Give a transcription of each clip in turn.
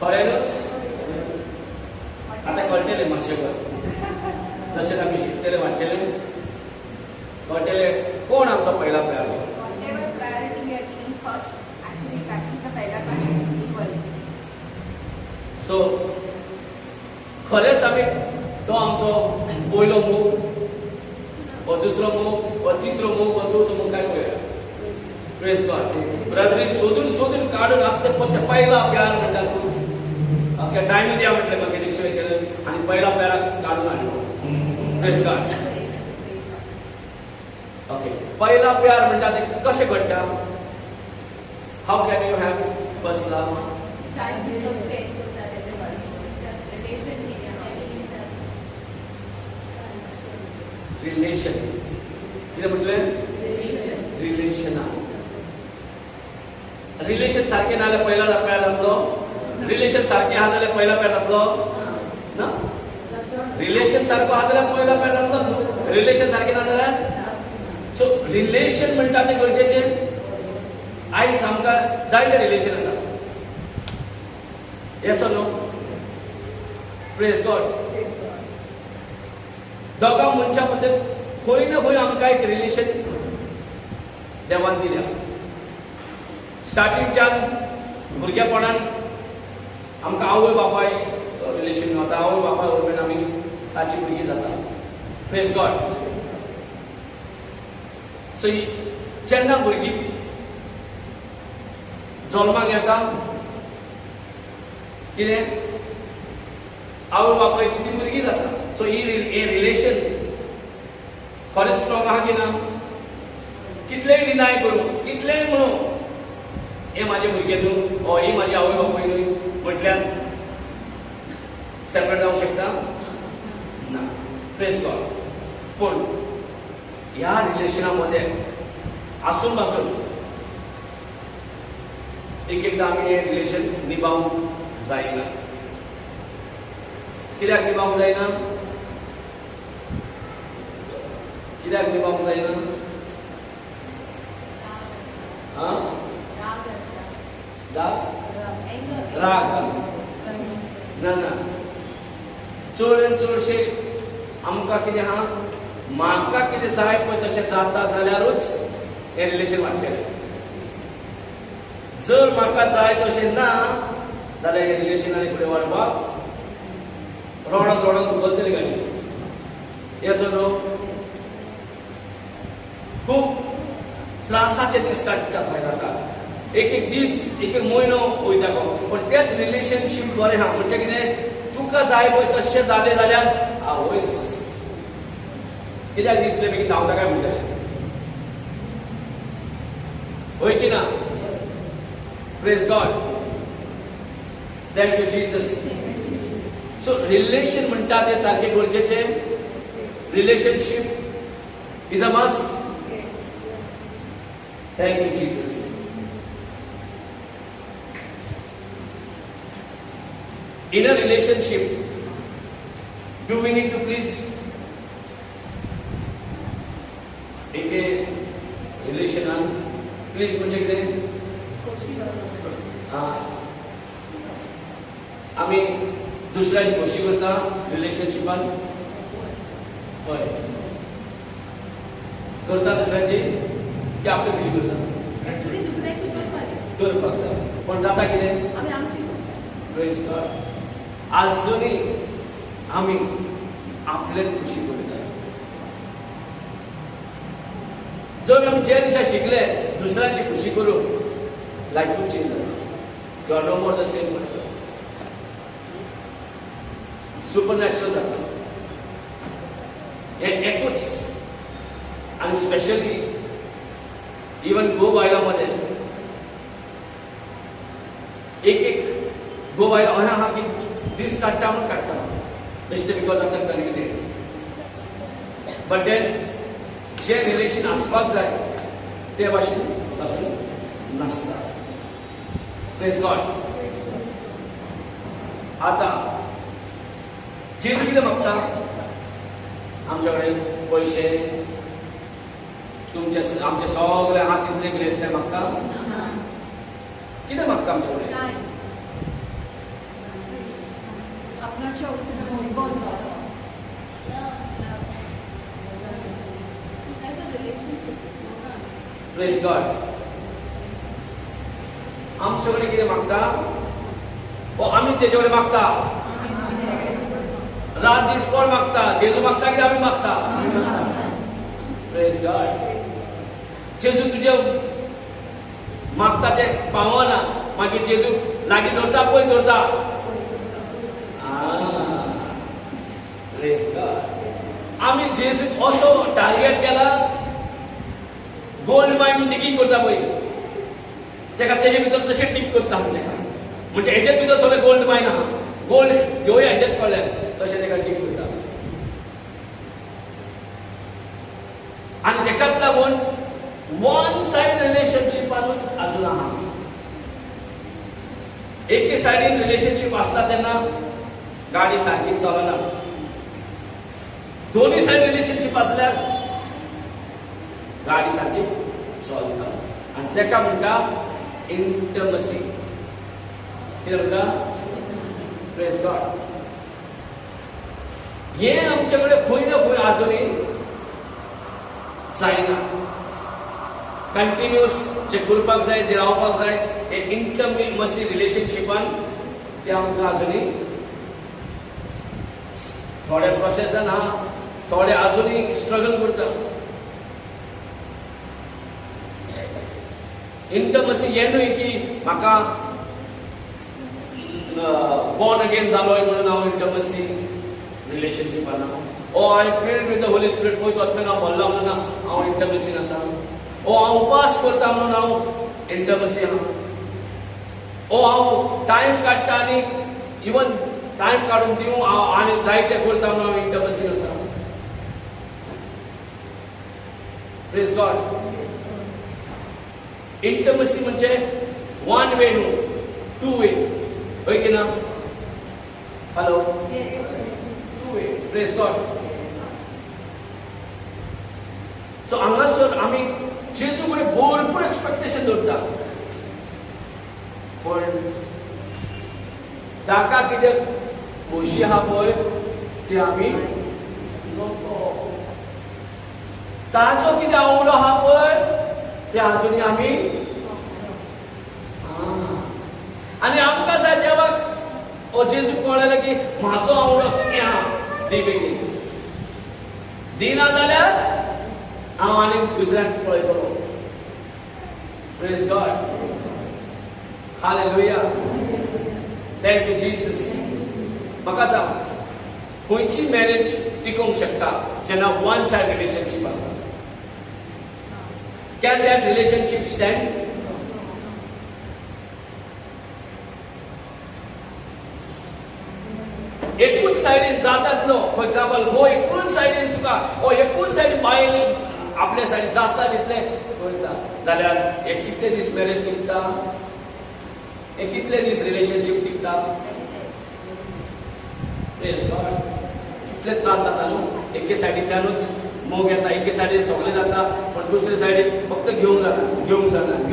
खरेंच आता कळटले मातशें जशें आमी शिकतले वाटतले कळटले कोण आमचो पयला प्यार सो खरेंच आमी तो आमचो पयलो मूग व दुसरो मूग व तिसरो मूग व चवथो मूग काय पळयला प्रेज गॉड ब्रदरी सोदून सोदून काडून आपले पयला प्यार म्हणटा ओके टायमी द्या म्हटलें म्हाका रिक्षा केलें आनी पयला प्यार काडून हाडलो प्रेज गॉड ओके पयला प्यार म्हणटा ते कशें घडटा हाऊ can you have first love relation कितें म्हटलें रिलेशन सारकें ना जाल्यार पयला प्यार जातलो रिलेशन सारकें आहा जाल्यार पयला प्यार जातलो ना रिलेशन सारको आहा जाल्यार पयला प्यार जातलो न्हू रिलेशन सारकें ना जाल्यार सो रिलेशन म्हणटा तें गरजेचें आयज आमकां जायते रिलेशन आसा येस नो प्रेज गॉड दोगा मनशां मदें खंय ना खंय आमकां एक रिलेशन देवान दिल्या स्टार्टिंगच्यान भुरगेपणान आमकां आवय बापाय रिलेशन जाता आवय बापाय वरवीं आमी ताची भुरगीं जाता प्रेज गॉड सो जेन्ना भुरगीं जल्माक येता कितें आवय बापायची ती भुरगीं जाता सो ही रिलेशन खरेंच स्ट्रॉंग आहा की ना कितलेय डिनाय करूं कितलेय म्हणूं हे माझे भुरगे न्हू हो ही माझी आवय बापूय न्हू म्हटल्यार सेपरेट जावंक शकता ना प्रेज गॉड पूण ह्या रिलेशना मध्ये आसून पासून एकदा आमी हे रिलेशन निभावंक जायना कित्याक निभावंक जायना कित्याक निभावंक जायना राग ना ना चड चडशे आमकां कितें आहा म्हाका कितें जाय पळय तशें जाता जाल्यारूच हें रिलेशन वाडटलें जर म्हाका जाय तशें ना जाल्यार हें रिलेशन आनी फुडें वाडपाक रोडोन रोडोन तुगलतली गाडी येस नो खूब त्रासाचे दीस काडटा भायर जाता एक एक दीस एक एक म्हयनो वयता गो पण तेच रिलेशनशीप बरें आहा म्हणजे कितें तुका जाय पळय तशें जालें जाल्यार आवयस कित्याक दिसलें बेगीन हांव ताका म्हणटलें होय की ना praise God thank you Jesus so relation म्हणटा तें सारकें गरजेचें relationship is a must thank you Jesus in a relationship do we need to please एक रिलेशनान प्लीज म्हणजे कितें आमी दुसऱ्याची खोशी करता रिलेशनशिपान हय करता दुसऱ्याची की आपली खोशी करता एक्चुअली दुसऱ्याची करपाक जाय पण जाता कितें आमी आमची प्रेज गॉड आजुनी आमी आपलेच खुशी करता जर आमी जे दिसा शिकले दुसऱ्याची खुशी करून लायफूच चेंज जाता you are no more the same person supernatural जाता हे एकूच आणि स्पेशली इवन गो बायलांमध्ये एक एक गो बायला अशें आहा की दीस काडटा म्हणून काडटा बेश्टे because of the connected but then जे रिलेशन आसपाक जाय ते भाशेन आसून नासता प्रेज गॉड आता जेजू कितें मागता आमचे कडेन पयशे तुमचे आमचे सगळे आहा तितले ग्रेस ते मागता कितें मागता आमचे कडेन not sure what to go on. Praise God. आमच्याकडे किती मागता व आम्ही त्याच्याकडे मागता रात दीस कोण मागता जेजू मागता की आम्ही मागता प्रेज गॉड जेजू तुझे मागता ते पावना मागीर जेजू लागीं दवरता पळय दवरता प्रेज गॉड आम्ही जेजूक असो टार्गेट केला गोल्ड मायन डिगींग करता पळय तेका तेजे भितर तशें टीप करता तेका म्हणजे हेजेत भितर सगळें गोल्ड मायन आहा गोल्ड घेवया हेजेत कळ्ळें तशें तेका टीप करता आनी तेकाच लागून वन सायड रिलेशनशिपानूच अजून आहा एके सायडीन रिलेशनशिप आसता तेन्ना गाडी सारकी चलना दोन्ही सायड रिलेशनशिप आसल्यार गाडी सारकी चलता आनी तेका म्हणटा इंटमसी कितें म्हणटा प्रेज गॉड हे आमचे कडेन खंय ना खंय आजुनूय जायना कंटिन्यूअस जे करपाक जाय जे रावपाक जाय हे इंटमसी रिलेशनशिपान ते आमकां आजुनूय थोडे प्रोसेसान आहा थोडे आजुनूय स्ट्रगल करता इंटमसी हे न्हय की म्हाका born again जालोय म्हणून हांव इंटमसी रिलेशनशिपान आहा ओ आय filled with the holy spirit पळय तो हांव बोल्ला म्हणून हांव इंटमसीन आसा ओ हांव उपास करता म्हणून हांव इंटमसी आहा ओ हांव टायम काडटा आनी इवन टायम काडून दिवं हांव आनी जायते करता म्हणून हांव इंटमसीन आसा प्रेज गॉड इंटमसी म्हणजे वन वे न्हू टू वे होय की ना hello two way praise God so हांगासर आमी जेजू कडेन भरपूर एक्सपेक्टेशन दवरता पण ताका कितें खोशी आहा पळय ते आमी ताजो कितें आवडो आहा पळय ते आजुनूय आमी आनी आमकां जाय देवाक ओ जेजू कळयलें की म्हाजो आवडो कितें आहा दी बेगीन दिना जाल्यार हांव आनी दुसऱ्याक पळयतलो praise God hallelujah thank you Jesus म्हाका सांग खंयची मॅरेज टिकूंक शकता जेन्ना वन सायड रिलेशनशीप आसता Can that relationship stand? एकूच सायडीन जातात न्हू फॉर एग्जांपल हो एकूच सायडीन तुका हो एकूच सायडीन बायल आपल्या सायडीन जाता तितलें करता जाल्यार हे कितले दीस मॅरेज टिकता हे कितले दीस रिलेशनशीप टिकता प्रेज गॉड कितले त्रास जाता न्हू एके सायडीच्यानूच मोग येता एके सायडीन सगळें जाता पण दुसरे सायडीन फक्त घेवंक जाता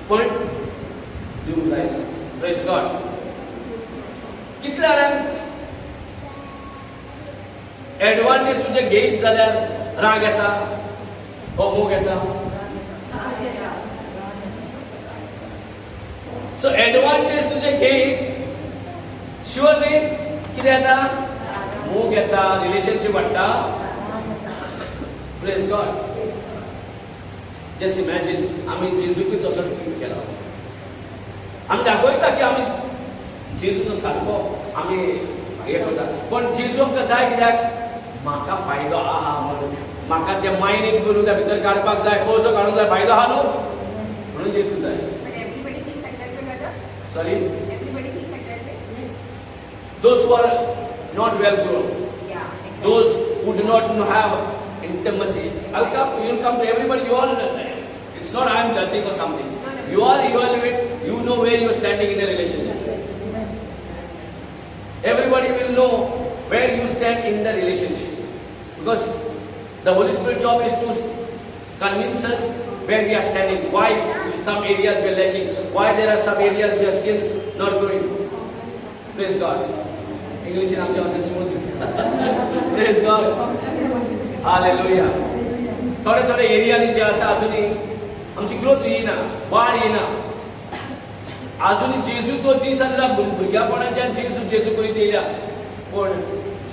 पण दिवंक जायना प्रेज गॉड कितल्या एडवांटेज तुजे घेयत जाल्यार राग येता हो मोग येता सो एडवांटेज तुजे घेयत शुअरली कितें येता मोग येता रिलेशनशीप वाडटा प्रेज गॉड जस्ट इमॅजिन आमी जेजूक तसो ट्रीट केला आमी दाखयता की आमी जेजूचो सारको आमी हे करता पण जेजू आमकां जाय कित्याक म्हाका फायदो आहा म्हणून म्हाका ते मायनींग करून त्या भितर काडपाक जाय कसो काडूंक जाय फायदो आहा न्हू म्हणून जेजू जाय sorry those who are not well grown those who do not have intimacy you'll come to everybody you all it's not I am judging or something you are evaluate you know where you are standing in a relationship everybody will know where you stand in the relationship because the Holy Spirit job is to convince us where we are standing why some areas we are lacking why there are some areas we are still not growing praise God इंग्लिशीन आमचे असे smooth praise God hallelujah थोडे थोडे एरियानी जे आसा अजूनही आमची growth येईना वाढ येईना अजूनही जेजू तो 30 हजार भुरग्यापणाच्यान जेजू जेजू करीत येयल्या पण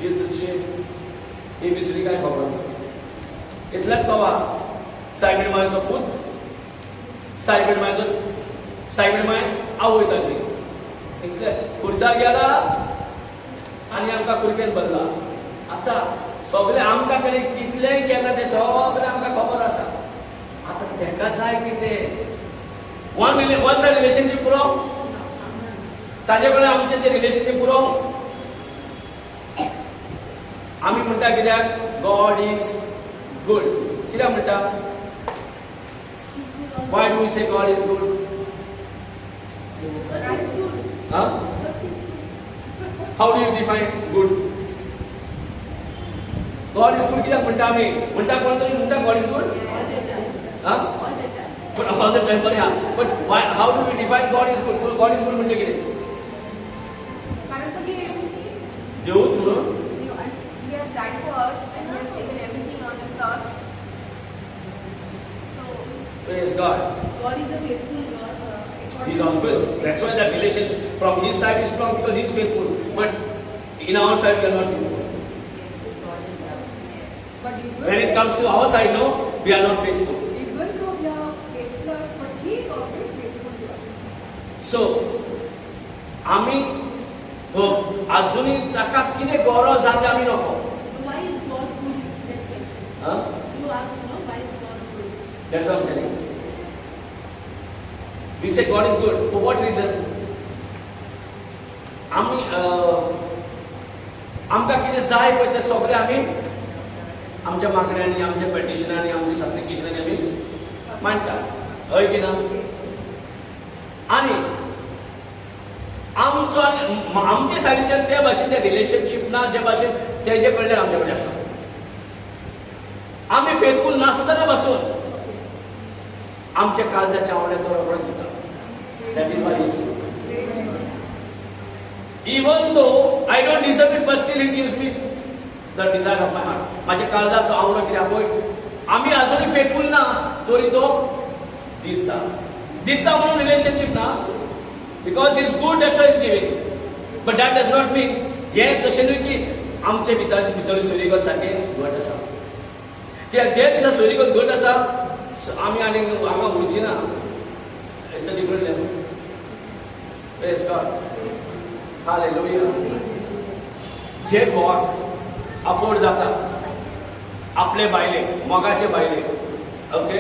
जेजूचे एबीसीडी काय खबर ना इतल्याच कवा सायबीड मायचो पूत सायबीड माय आवय ताची इतले खुर्सार गेला आनी आमकां कुडकेन बदला आतां सगळे आमकां कडेन कितलें केलां तें सगळें आमकां खबर आसा आतां तेका जाय कितें वन सायड रिलेशनशीप पुरो ताजे कडेन आमचें तें रिलेशनशीप पुरो आमी म्हणटा कित्याक गॉड इज गुड कित्याक म्हणटा why do we say God is good huh how do you define good God is good कित्याक म्हणटा आमी म्हणटा कोण तरी म्हणटा God is good huh but all the time बरें but why how do we define God is good म्हणजे कितें कारण तो देवच म्हणून he has died for us and he has taken everything on the cross. Praise God. God is a faithful God. He's always. That's why that relation from his side is strong because he's faithful. But in our side we are not faithful. When it comes to our side, no, we are not faithful. Even though we are faithless, but he is always faithful to us. So, आम्ही अजूनही ताका कितें गरज आसा आमी नको. Why is God good? Huh? You ask, no, why is God good? That's what I'm telling you. We say God is good. For what reason? आम्ही आमकां कितें जाय पळय तें सगळें आमी आमच्या मागण्यांनी आमच्या पेटिशनांनी आमच्या सप्लिकेशनांनी आमी मांडटा हय की ना आनी आमचो आमचे सायडीच्यान ते भाशेन तें रिलेशनशीप ना जे भाशेन तेजे कडल्यान आमचे कडेन आसा आमी फेथफूल नासतना पासून आमच्या काळजाच्या आवड्या तो रोखडो दिता that is why even though I don't deserve it but still he gives me the desire of my heart माझ्या काळजाचो आवडो कित्याक पळय आमी आजुनूय फेथफूल ना तरी तो दिता म्हणून रिलेशनशीप ना because he is good that's why is giving but that does not mean हे तशें न्हय की आमचे भितर सोयरीगत सारकें घट आसा कित्याक जे दिसा सोयरीगत घट आसा आमी आनी हांगा उरची ना it's a different level praise God hallelujah J God afford जाता आपले बायले मोगाचे बायले ओके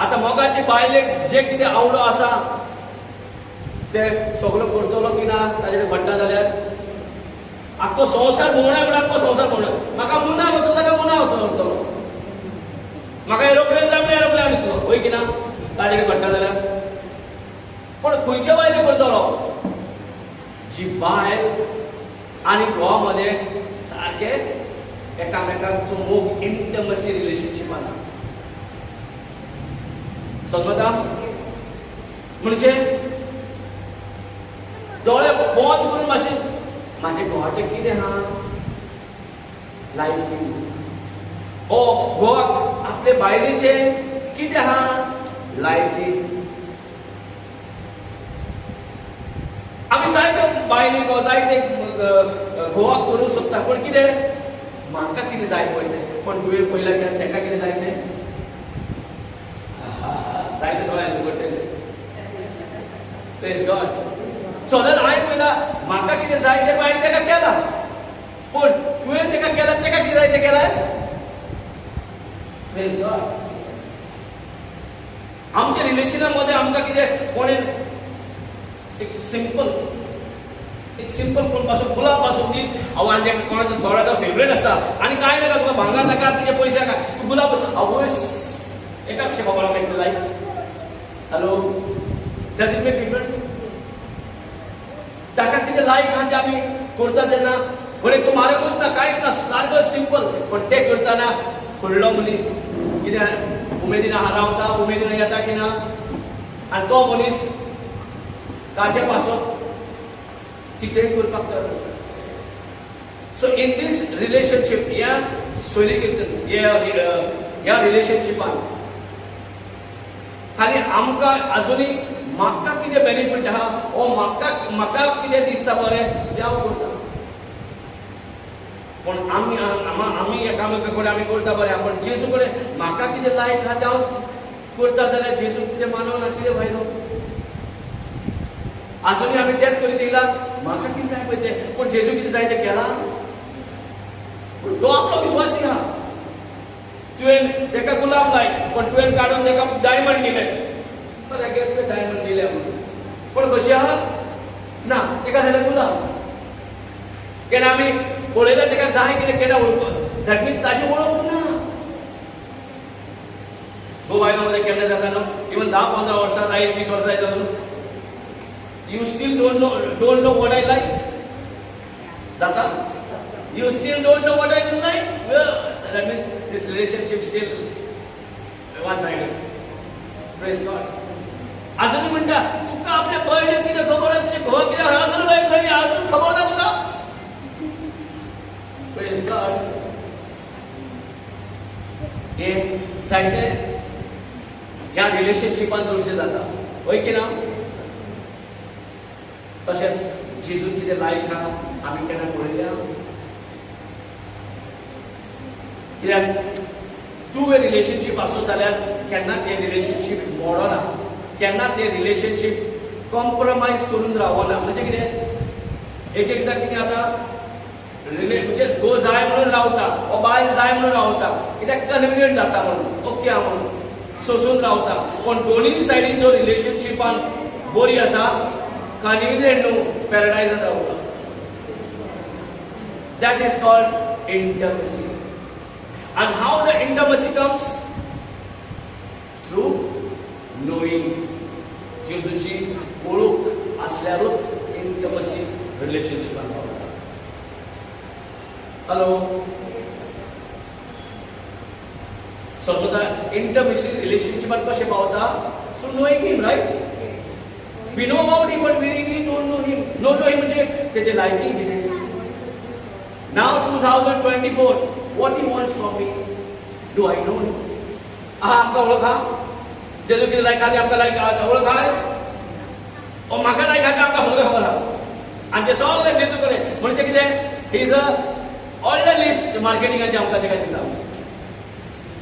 आता मोगाचे बायले जे कितें आवडो आसा ते सगळो करतलो की ना ताजेर म्हणटा जाल्यार आख्खो संवसार भोंवडाय म्हणून आख्खो संवसार भोंवडाय म्हाका मुना वचो जाल्यार मुना वचतलो म्हाका एरोप्लेन जाय म्हणल्यार एरोप्लेन दितलो वय की ना ताजेर म्हणटा जाल्यार पण खंयचे बायले करतलो जी बायल आनी घोवा मध्ये सारखे एकामेकांचो मोग इंटिमसी रिलेशनशीप आसा समजता म्हणजे दोळे बंद करून मातशें म्हाजे घोवाचें कितें आहा लायकी ओ घोवाक आपले बायलेचें कितें आहा लायकी आमी जायते बायलेक जायते घोवाक करूंक सोदता पण कितें म्हाका कितें जाय पळय तें पण तुवें पयला कित्याक तेका कितें जाय तें जायते दोळ्यांचे करतले प्रेज गॉड सो जाल्यार हांवें पयला म्हाका कितें जाय तें हांवें तेका केलां पण तुवें तेका केलां तेका कितें जाय तें केलां प्रेज गॉड आमच्या रिलेशना मध्ये आमकां कितें कोणें एक सिंपल कोण पासून गुलाब पासून दी हांव आनी कोणाचो थोड्याचो फेवरेट आसता आनी कांय नाका तुका भांगर नाका तुजे पयशे नाका तूं गुलाब आवय एकाक शेको कोणाक एक like hello does it make different ताका कितें लायक आहा तें आमी करता तेन्ना बरें तूं म्हारग करता कांयच ना सारको सिंपल पण तें करतना फुडलो मनीस कितें उमेदीन रावता उमेदीन येता की ना आनी तो मनीस ताजे पासून कितेंय करपाक तयार जाता. सो इन दीस रिलेशनशीप ह्या सोयरीकेतून ह्या रिलेशनशिपान खाली आमकां अजुनूय म्हाका कितें बेनिफीट आहा ओ म्हाका कितें दिसता बरें तें हांव करता. पण आमी एकामेका कडेन आमी करता बरें पण जेजू कडेन म्हाका कितें लायक आहा तें हांव करता जाल्यार जेजू कितें मानवना कितें फायदो. अजुनूय आमी तेंच करीत येयला म्हाका कितें जाय पळय तें पूण जेजू कितें जाय तें केलां. तो आपलो विश्वासी आहा. तुवें तेका गुलाब लाय पण तुवें काडून तेका डायमंड दिलें. बरें घेतलें डायमंड दिलें म्हणून पण कशी आहा ना तेका जाल्यार गुलाब. केन्ना आमी पळयल्यार तेका जाय कितें केन्ना वळखून दॅट मिन्स ताची वळख ना. गो बायलांमध्ये केन्ना जाता न्हू इवन 10-15 वर्सां जायत 20 वर्सां जायत न्हू you still don't know what I like. जाता you still don't know what I like. Well, that means this relationship still one-sided. Praise God. अजून म्हणता तुका आपल्या बर्थडे कितें खबर आसा तुजे घोव कितें अजून लायक जाली अजून खबर ना तुका. Praise God. हे जायते ह्या रिलेशनशिपान चडशें जाता होय की ना. तशेंच जेजू कितें लायक आहा आमी केन्ना पळयल्या. कित्याक टू वे रिलेशनशीप आसूं जाल्यार केन्ना तें रिलेशनशीप मोडना केन्ना तें रिलेशनशीप कॉम्प्रोमायज करून रावना. म्हणजे कितें एकदां कितें जाता म्हणजे तो जाय म्हणून रावता हो बायल जाय म्हणून रावता कित्याक कन्विनियंट जाता म्हणून ओके आहा म्हणून सोसून रावता. पण दोनूय सायडीन जो रिलेशनशिपान बरी आसा कन्विनियंट न्हू पॅराडायजांत रावता. That is called intimacy. And how the intimacy comes? Through knowing. जेजूची ओळख असल्यारूच इंटिमसी रिलेशनशिपान पावता. हॅलो. समजा इंटिमसी रिलेशनशिपान कशें पावता through knowing him right. We know about him but we really don't know him. Know म्हणजे तेचे लायकींग कितें. Now 2024 what he wants from me. Do I know him? आमकां वळखा जेजू कितें लायक आहा आमकां लायक आहा वळखा ओ म्हाका लायक आहा आमकां सगळें खबर आहा. आनी तें सगळें जेजू कडेन म्हणजे कितें he is a order list मार्केटिंगाची आमकां तेका दिता.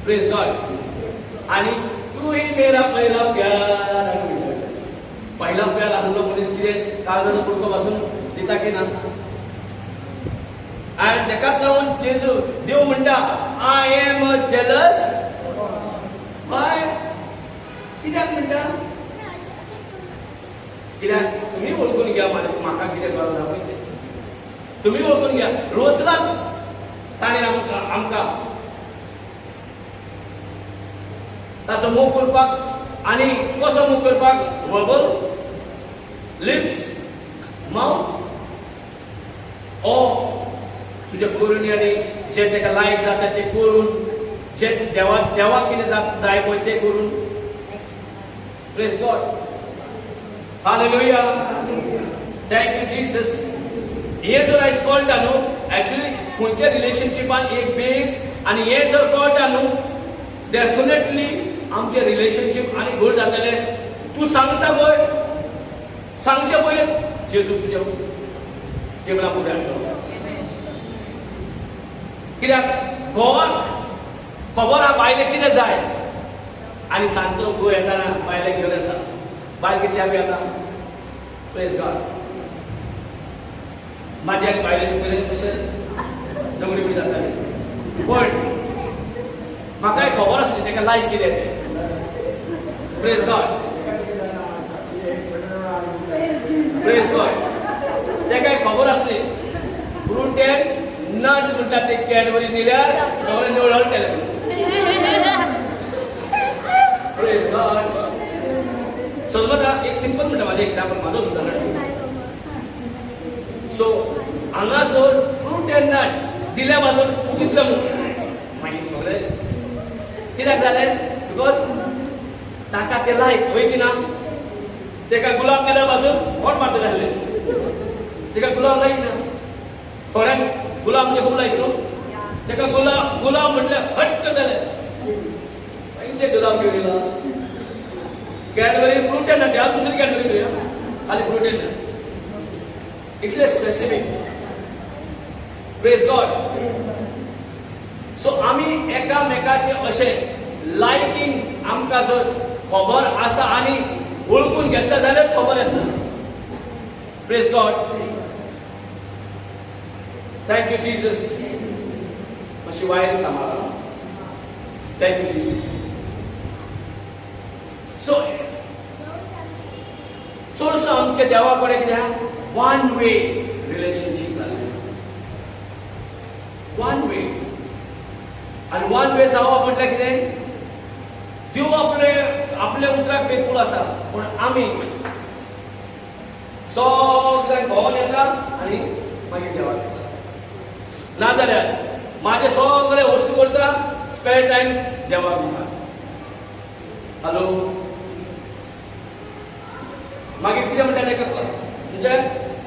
Praise God. आनी तू ही मेरा पहला प्यार पहिला प्यार आसलो मनीस कितें काळजाचो कुडको पासून दिता की ना. आणि तेकाच लागून जेजू देव म्हणटा आय एम जेलस. बाय कित्याक म्हणटा कित्याक तुमी वळखून घ्या म्हाका कितें गरज आहा पळय तें तुमी वळखून घ्या. रोचलाक ताणें आमकां ताचो मोग करपाक आनी कसो मोग करपाक वर्बल लिप्स माउथ ओ तुझे करून आनी जे तेका लायक जाता ते करून जे देवाक कितें जाय पळय ते करून. Praise God. Hallelujah. Thank you Jesus. हे जर आयज कळटा न्हू एक्चुअली खंयच्या रिलेशनशिपान एक बेस आनी हे जर कळटा न्हू डेफिनेटली आमचे रिलेशनशीप आनी घट जातले. तूं सांगता पळय सांगचे पळय जेजू तुज्या टेबला फुडें हाडटलो. कित्याक घोवाक खबर आहा बायलेक कितें जाय आनी सांजचो घोव येताना बायलेक घेवन येता. बायल कितली आमी येता. Praise God. म्हाजी आनी बायलेची पयलें कशें झगडी बी जाताली पण म्हाकाय खबर आसली तेका लायक कितें तें. Praise God. Praise God. तेकाय खबर आसली फ्रूट एंड नट म्हणटा ते कॅडबरी दिल्यार सगळें निवळटले. Praise God. समजा एक सिंपल म्हणटा म्हाजें एग्जाम्पल म्हाजो उदाहरण. सो हांगासर फ्रूट एंड नट दिल्या पासून कितलें मागीर सगळें कित्याक जालें बिकॉज ताका ते लायक होय की ना. तेका गुलाब दिल्या पासून कोण मारतले आसले तेका गुलाब लायक ना थोड्यांक गुलाब म्हणजे खूब लायक न्हू तेका गुलाब म्हटल्यार हट्ट जाले खंयचे गुलाब घेवन येयला कॅडबरी फ्रूट ना त्या दुसरी कॅडबरी घेवया खाली फ्रूट ना इतले स्पेसिफिक प्रेज गॉड सो आमी एकामेकाचे अशे लायकींग आमकां जर खबर आसा आनी वळखून घेतला जाल्यार खबर येता praise God thank you Jesus मातशी वायर सांबाळा थँक यू जीसस सो चडसो आमच्या देवा कडेन कितें आहा वन वे रिलेशनशीप जाल्लें वन वे आनी वन वे जावप म्हटल्यार कितें देव आपले उतराक फेथफूल आसा पूण आमी सगळ्यांक भोंवून येता आनी मागीर देवाक येता नाजाल्यार माझे सगळे वस्तू करता स्पेअर टाइम देवाक दिता हॅलो मागीर कितें म्हणटा तेका म्हणजे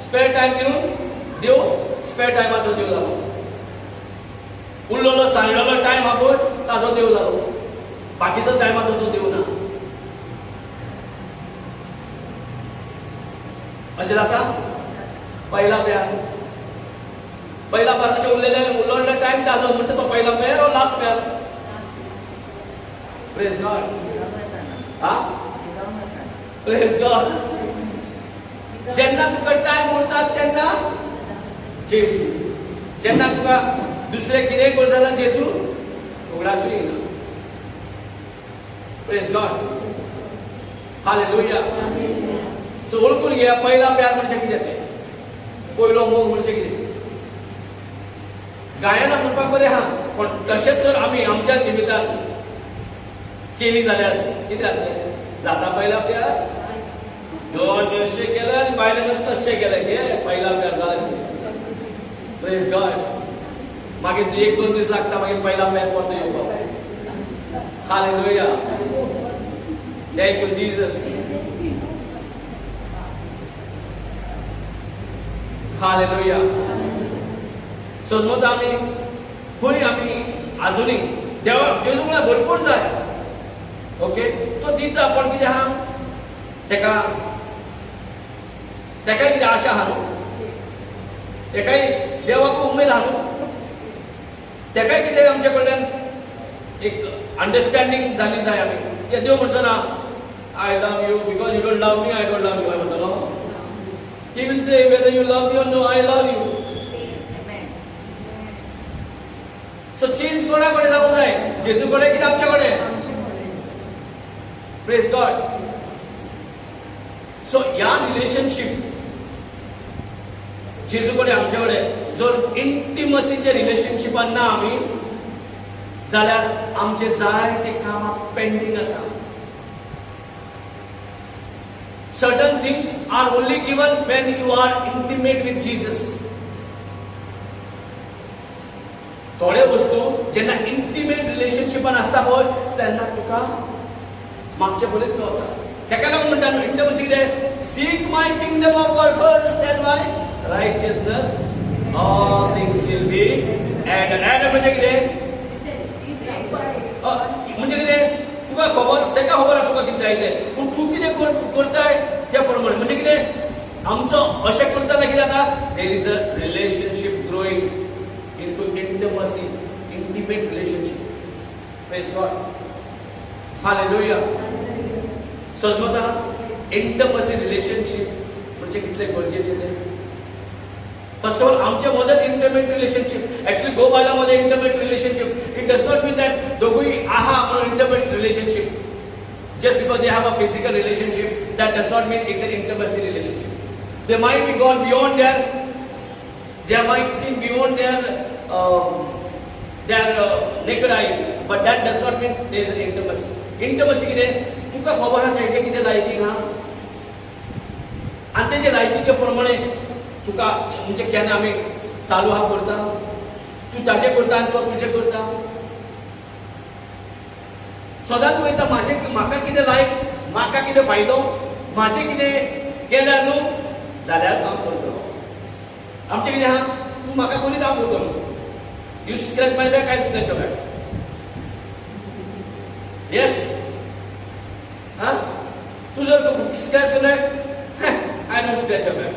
स्पेअर टाइम दिवन देव स्पेअर टायमाचो देव जालो उरलेलो सांडलेलो टायम हा पळय ताचो देव जालो बाकीचो टायमाचो तो देव ना अशें जाता पहिला प्यार म्हणजे उरलेलो टायम ताचो म्हणजे तो पहिला प्यार और लास्ट प्यार प्रेज गॉड हा प्रेज गॉड जेन्ना तुका टायम उरता तेन्ना जेजू जेन्ना तुका दुसरे कितें करतना जेजू उगडासूं येना प्रेज गॉड हालेलुया सो ओळखून घेया पहिला प्यार म्हणजे कितें तें पयलो मोग म्हणजे कितें गायना म्हणपाक बरें आहा पण तशेंच जर आमी आमच्या जिवितांत केली जाल्यार कितें जातलें जाता पहिला प्यार दोन अशें केलें आनी बायलेन तशें केलें घे पहिला प्यार जालें प्रेज गॉड मागीर एक दोन दीस लागता मागीर पहिला प्यार परतो येवपाक hallelujah thank you Jesus hallelujah समज आमी खंय आमी आजुनी देवा जेजू म्हळ्यार भरपूर जाय ओके तो दिता पण कितें आहा तेकाय कितें आशा आहा न्हू तेकाय देवाक उमेद आहा न्हू तेकाय कितें आमचे कडल्यान एक अंडरस्टँडिंग जाली जाय आमी देव म्हणचो ना आय love you because you don't love me I don't love you हांवें म्हणटलो He will say whether you love me or no, I love you. Amen. So change कोणा कडे जावंक जाय जेजू कडे की आमच्या कडे प्रेज गॉड सो ह्या रिलेशनशिप जेजू कडे आमच्या कडे जर इंटिमसीचे रिलेशनशिपान ना आमी जाल्यार आमचे जायते कामां पेंडिंग आसा Certain things are only given when you are intimate with Jesus. थोडे वस्तू जेन्ना इंटिमेट रिलेशनशिपान आसता पळय तेन्ना तुका मागचे पयलीं कळटा तेका लागून म्हणटा न्हू इंटिमसी कितें seek my kingdom of God first then my righteousness all things will be added म्हणजे कितें म्हणजे कितें तुका खबर तेका खबर आसा तुका कितें जाय तें पूण तूं कितें करताय त्या प्रमाणे म्हणजे कितें आमचो अशें करतना कितें जाता there is a relationship growing into intimacy intimate relationship praise God hallelujah समजता इंटिमसी रिलेशनशीप म्हणजे कितलें गरजेचें तें फर्स्ट ऑफ ऑल आमचे मदत इंटिमेट रिलेशनशिप एक्चुअली गोबायलामध्ये intimate relationship it does not mean that दोघूय आहा म्हणून intimate relationship just because they have a physical relationship that does not mean it's an intimacy relationship they might be gone beyond they might see beyond their naked eyes but that does not mean there is an intimacy कितें तुका खबर आसा तेजे कितें liking आहा आनी तेजे लायकीचे प्रमाणे तुका म्हणजे केन्ना आमी चालू आहा करता तूं ताजें करता आनी तो तुजें करता सदांच पळयता म्हाका कितें लायक म्हाका कितें फायदो माझे कितें केल्यार न्हू जाल्यार काम करतलो. आमचें कितें आहा, तूं म्हाका कोणी काम करतलो. You scratch my back, I scratch your back. Yes, हा, तू जर स्क्रॅच केलं, I don't scratch your back.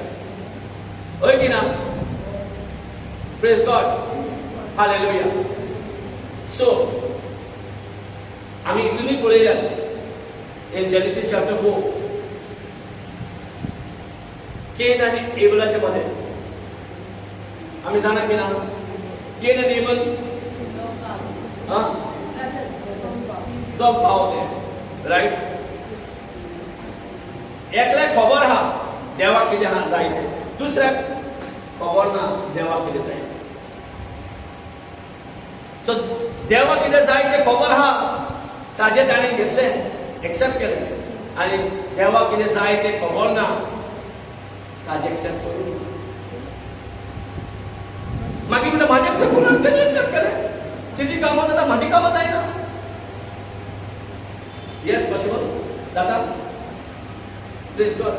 होय की ना? Praise God, hallelujah. सो आम्ही इथूनही पळयल्या इन जेनेसिस चॅप्टर 4 केन आणि एबलाच्या मध्ये आम्ही जाणा की ना, केन आणि एबल दोग भाव होते, राईट. एकल्याक खबर आहा देवाक कितें आहा जाय तें, दुसऱ्याक खबर ना देवाक कितें जाय. सो देवाक कितें जाय तें खबर आहा, ताजें ताणें घेतलें, एक्सेप्ट केलें. आनी देवाक कितें जाय तें खबर ना, ताजें एक्सेप्ट करूं ना. मागीर म्हणटा म्हाजें एक्सेप्ट करून तेणी एक्सेप्ट केलें. तिजी कामां जाता, म्हाजी कामां जायना. येस, पॉसिबल जाता. Please God.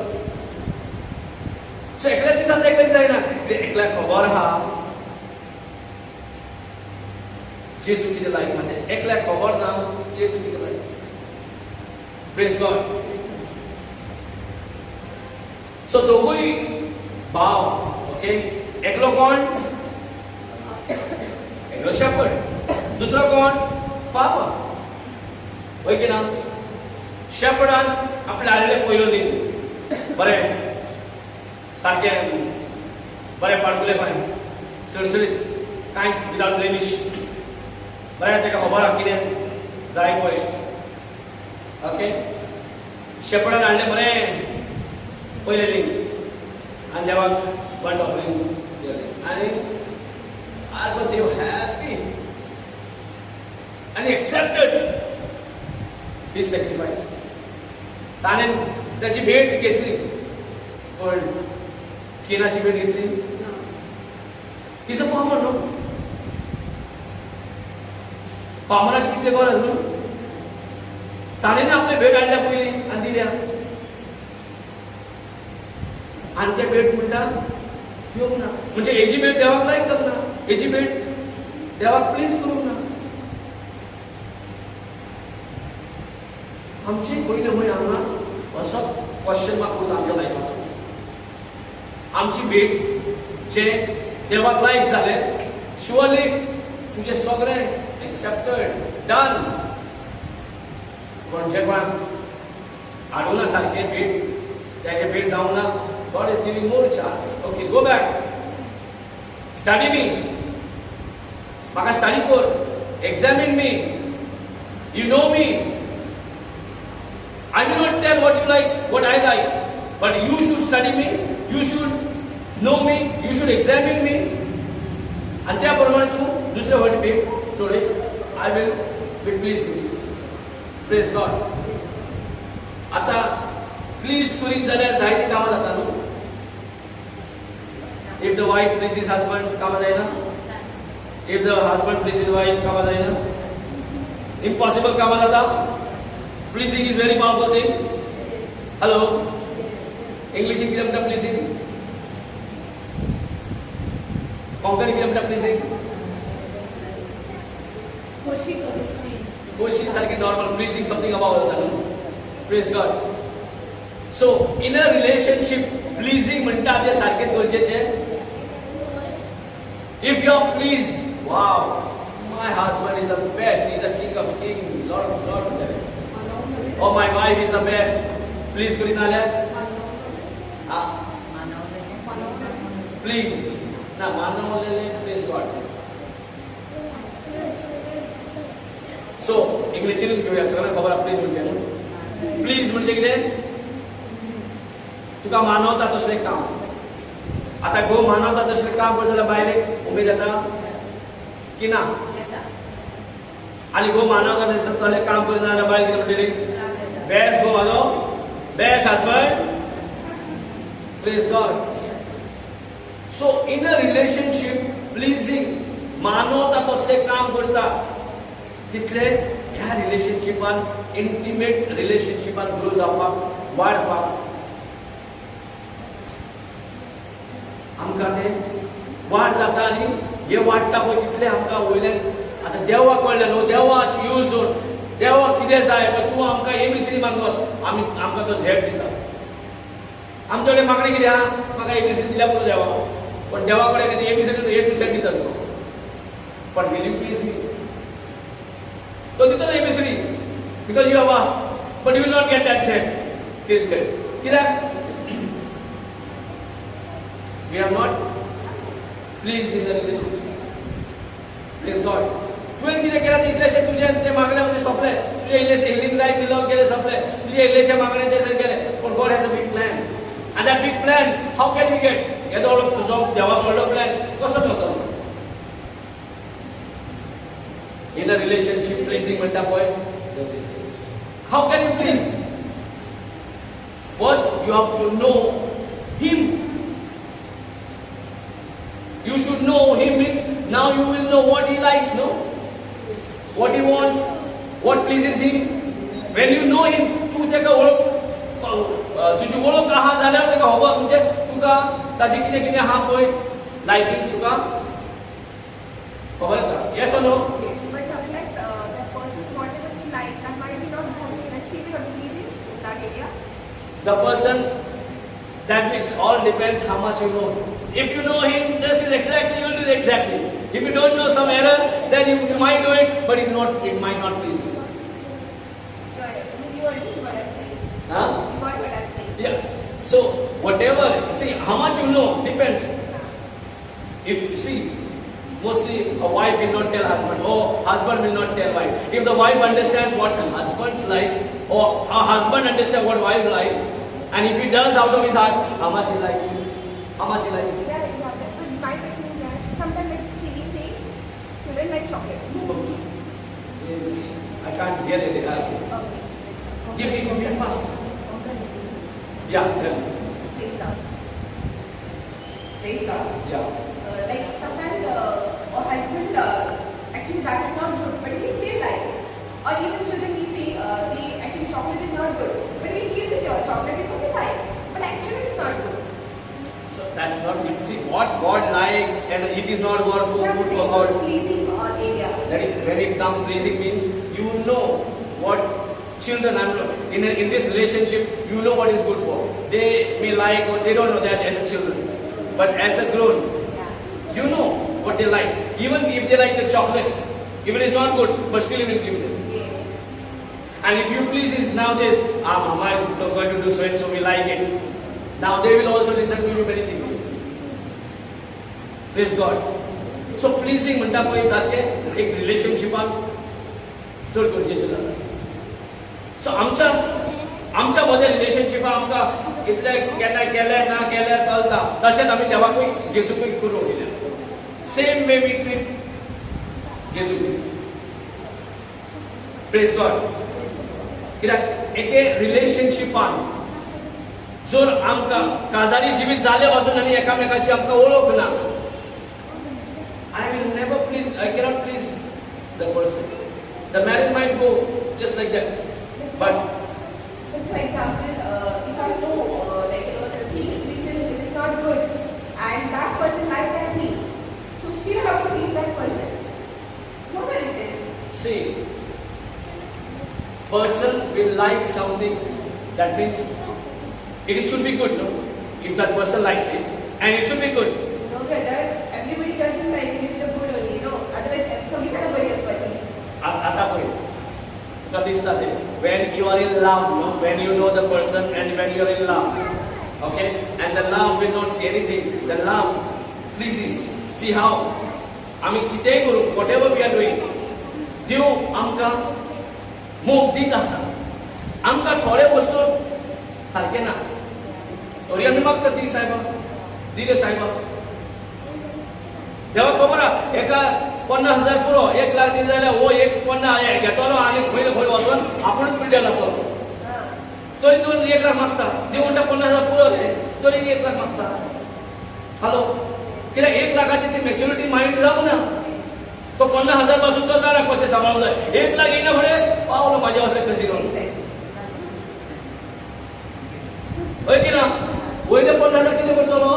सो एकल्याची जाता, एकल्याची जायना. एकल्याक खबर आहा जेजू कितें लायक आहा तें, एकल्याक खबर ना जेजू कितें लायक. Praise God. सो दोगूय भाव, ओके. एकलो कोण? एकलो शेपर्ड, दुसरो कोण? फार्मर. होय की ना? शेपर्डान आपले हाडलेले पयलो न्ही बरें सारकें बरें पाडकुलें कहें सडसडीत कांय विदाउट ब्लेमिश बरें ताका खबर आहा कितें जाय पळय. ओके. शेपर्डान हाडलें बरें पयलें लिंग आनी देवाक बंट ऑफरींग दिलें आनी आर गो देव हॅपी आनी एक्सेप्टेड ही सॅक्रिफायस. ताणें त्याची भेट घेतली, पण केनाची भेट घेतली. इज अ फार्मर न्हू. फार्मराची कितले गरज न्हू. ताणें आपली भेट हाडल्या पयली आनी दिल्या, आनी ते भेट म्हणटा येवंक ना. म्हणजे हेजी भेट देवाक लायक जावंक ना, हेजी भेट देवाक प्लीज करूंक ना. आमची पयले खंय हांगा असो क्वेश्चन मार्क उरता आमच्या लायफाचो. आमची भेट जे देवाक लायक जालें, शुअरली तुजें सगळें एक्सेप्टेड डन. पण जे कोण हाडूना सारकें भेट, तेगे भेट जावंक ना, God is giving more chance. Okay, go back, study me, म्हाका स्टडी कर, examine me, you know me. I will not tell what you like, what I like, but you should study me, you should know me, you should examine me. आणि त्याप्रमाणे तू दुसऱ्या वाटी भेट सोडे. I will be pleased with you. Praise God. आता please करीत जाल्यार जायती कामां जाता न्हू. If the wife pleases husband, कामां जायना. If the husband pleases wife, कामां जायना. Impossible कामां जाता. Pleasing is very powerful thing. Hello. English कितें म्हणटा pleasing? कोंकणी कितें म्हणटा pleasing? खोशी सारखी normal. Pleasing something about that. Praise God. So in a relationship, pleasing म्हणटा आमचे सारकें गरजेचें. If you are pleased, wow, my husband is the best. He is the king of kings, Lord of lords. Oh, my wife is the best. Please करीत नाल्यार please ना मानवलेले. Praise God. सो इंग्लिशीन घेवया, सगळ्यांना खबर आहा प्लीज म्हणजे न्हू. प्लीज म्हणजे कितें? तुका मानवता तसलें काम. आतां घोव मानवता तसलें काम करता जाल्यार बायलेक उमेद येता की ना? आनी घोव मानवता तसलें काम करना जाल्यार बायल कितें म्हणटली? बेस्ट घोव म्हाजो, best husband. Praise God. So in a relationship pleasing, मानवता तसलें काम करता तितले ह्या रिलेशनशिपान, इंटिमेट रिलेशनशिपान ग्रो जावपाक, वाडपाक आमकां ते वाड जाता आनी हे वाडटा पळय तितले आमकां वयल्यान आतां देवाक कळ्ळें न्हू देवाक यूज देवाक कितें जाय पळय तूं आमकां एबीसीडी मागत आमी आमकां तो झेड दिता आमचे कडेन मागणी कितें आहा म्हाका एबीसीडी दिल्या पुरो देवा पण देवा कडेन कितें एबीसीडी ए टू झेड दिता तुका पण विल यू प्लीज मी तो दिता A B C D because you have asked but you will not get that Z कित्याक we are not pleased in the relationship. Praise God. तुवें कितें केलें तें इतलेशें तुजें तें मागण्या मध्ये सोंपलें तुजें इल्लेशें हिलिंग जाय दिलो केलें सोंपलें तुजें इल्लेशें मागणें तें केलें पण God has a big plan and that big plan how can we get येदो तुजो देवाचो व्हडलो प्लॅन कसो मेळटलो in a relationship pleasing म्हणटा पळय how can you please first you have to know him. You should know him means now you will know what he likes, no? What he wants, what pleases him. When you know him, तू तेका तुजी वळख आहा जाल्यार तेका खबर म्हणजे तुका ताजी कितें कितें आहा पळय लायकिंग्स तुका खबर येता. Yes or no? But sometimes that person, whatever he likes, that might be not good. Let's keep it on pleasing in that area. The person, that means all depends how much you know. If you know him, this is exactly, you will do exactly. If you don't know some errors, then you might do it, but it might not please you. You understand what I'm saying? Huh? You got what I'm saying? Yeah. So whatever, see how much you know depends. If you see, mostly a wife will not tell husband, or husband will not tell wife. If the wife understands what husband's like, or a husband understands what wife like, and if he does out of his heart, how much he likes you, how much he likes you. Yeah, exactly. But you might actually that. Sometimes like see we say children like chocolate. I can't hear it. Okay. Give me fast. Okay. Yeah. Yeah. Praise God. Praise God. Yeah. Like sometimes a husband actually that is not good, but we still like. Or even children we say they actually chocolate is not good, but we give it your chocolate because they like, but actually it's not good. So that's not good. See what God likes, and it is not God for Yeah, good say for God. pleasing area. That is, when it comes pleasing means you know what children are in this relationship. You know what is good for. They may like or they don't know that as a children, but as a grown, Yeah. you know what they like. Even if they like the chocolate, if it is not good, but still you will give them. Yes. And if you please is now this, Mama is going to do so and so, we like it. Now they will also listen to you many things. Praise God. So pleasing म्हणटा पळय सारके एक रिलेशनशिपान चड गरजेचें जाता. सो आमच्या मध्ये रिलेशनशिपान आमकां इतले केन्ना केलें ना केलें चलता तशेंच आमी देवाकूय जेजूकूय करूंक दिलें. सेम वे वी ट्रीट जेजूक. Praise God. कित्याक एके रिलेशनशिपान जर आमकां काजारी जिवीत जाले पासून आनी एकामेकाची आमकां वळख ना, I will never please, I cannot please the person. The marriage might go just like that. But For example, if I know like the thing which is not good, and that person likes that thing, so still I have to please that person. Whoever it is. see, person will like something, that means it should be good, no? If that person likes it, and it should be good. No, brother, everybody doesn't like it if you're good only, no? Otherwise, सगळी कडे बरी असपाची. आता पळय तुका दिसता ते when you are in love, no? When you know the person and when you are in love, okay, and the love will not see anything. The love pleases. See how आमी कितेंय करूं, whatever we are doing, देव आमकां मोग दीत आसा. आमकां थोडे वस्तू सारके ना, तरी आमी मागता दी सायबा, दी रे सायबा. देवाक खबर आहा एका 50,000 पुरो 1 लाख दिले जाल्यार हो 1,50,000 घेतलो आनी खंय खंय वचून आपुणूच पिड्ड्या जातलो. तरी तो 1 लाख मागता. देव म्हणटा 50,000 पुरो रे, तरी 1 लाख मागता. हॅलो, कित्याक 1 लाखाची ती मॅच्युरिटी माइंड जावं ना. तो 50,000 पासून तो जाणा कशें सांबाळूंक जाय. 1 लाख येयना फुडें पावलो म्हाज्या वासले कशी करून. हय की ना? वयले 50,000 कितें करतलो?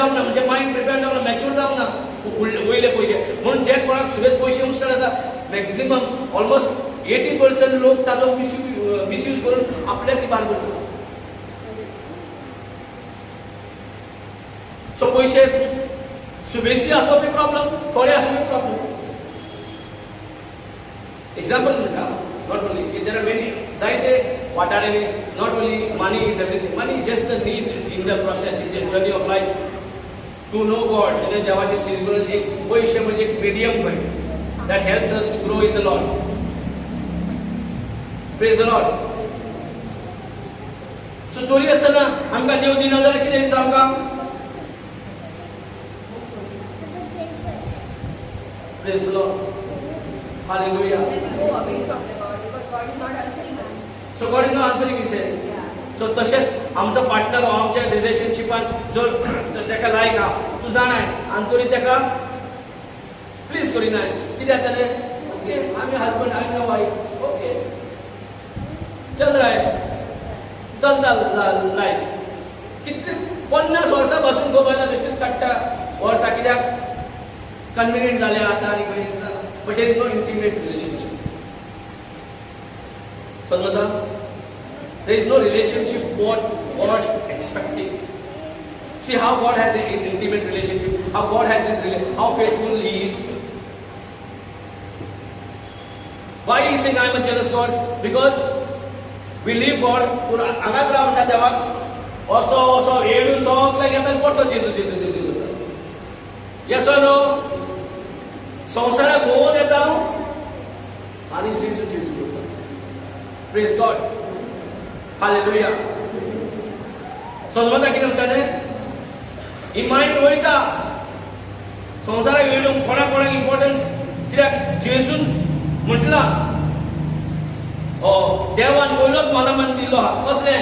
जावना म्हणजे माइंड प्रिपेअर जावना मॅच्युअर जावना वयले पयशे म्हणून जे कोणाक सुबेज पयशे स्टार्ट जाता मॅक्झिमम ऑलमोस्ट 80% लोक ताजो मिसयूज करून आपल्याक ती बार करतात. सो पयशे सुबेशी आसो बी प्रॉब्लेम थोडे आसो बी प्रॉब्लेम. एक्झाम्पल म्हणटा not only there are many जायते वाटाड्यांनी not only money is everything, money is just a need in the process, in the journey of life to know God. म्हणजे देवाची serious एक पयशे म्हणजे एक medium point that helps us to grow in the Lord. Praise the Lord. So चोरी आसतना आमकां देव दिना जाल्यार कितें दिता आमकां? Praise the Lord. Hallelujah. Then we go away from the God because God is not answering us. So God is not answering, he said. Yeah. So तशेंच आमचो पार्टनर हो आमच्या रिलेशनशिपान जर तेका लायक हा तूं जाणाय आनी तरी तेका प्लीज करिनाय कित्याक जातलें ओके आमी हजबंड आमी वायफ ओके चल राय चलता लायफ कितले 50 वर्सां पासून गोबायला बेश्टेच काडटा वर्सां कित्याक कन्विनियंट जालें आतां आनी खंय but there is no intimate relationship. समझा? There is no relationship what God expecting. See how God has an intimate relationship, how God has his how faithful he is. Why he is saying I am a jealous God? Because we leave God पूरा अंगात रावता देवाक असो येडून सगळ्या घेता पडतो जेजू yes or no? संसाराक Goan येता आणि जेजू करता. Praise God. हालेलुया. समजता कितें म्हणटाले ही मायंड वयता संसाराक येडून कोणाक इम्पॉर्टन्स कित्याक जेजून म्हटलां देवान पयलोच मनामन दिलो आहा कसलें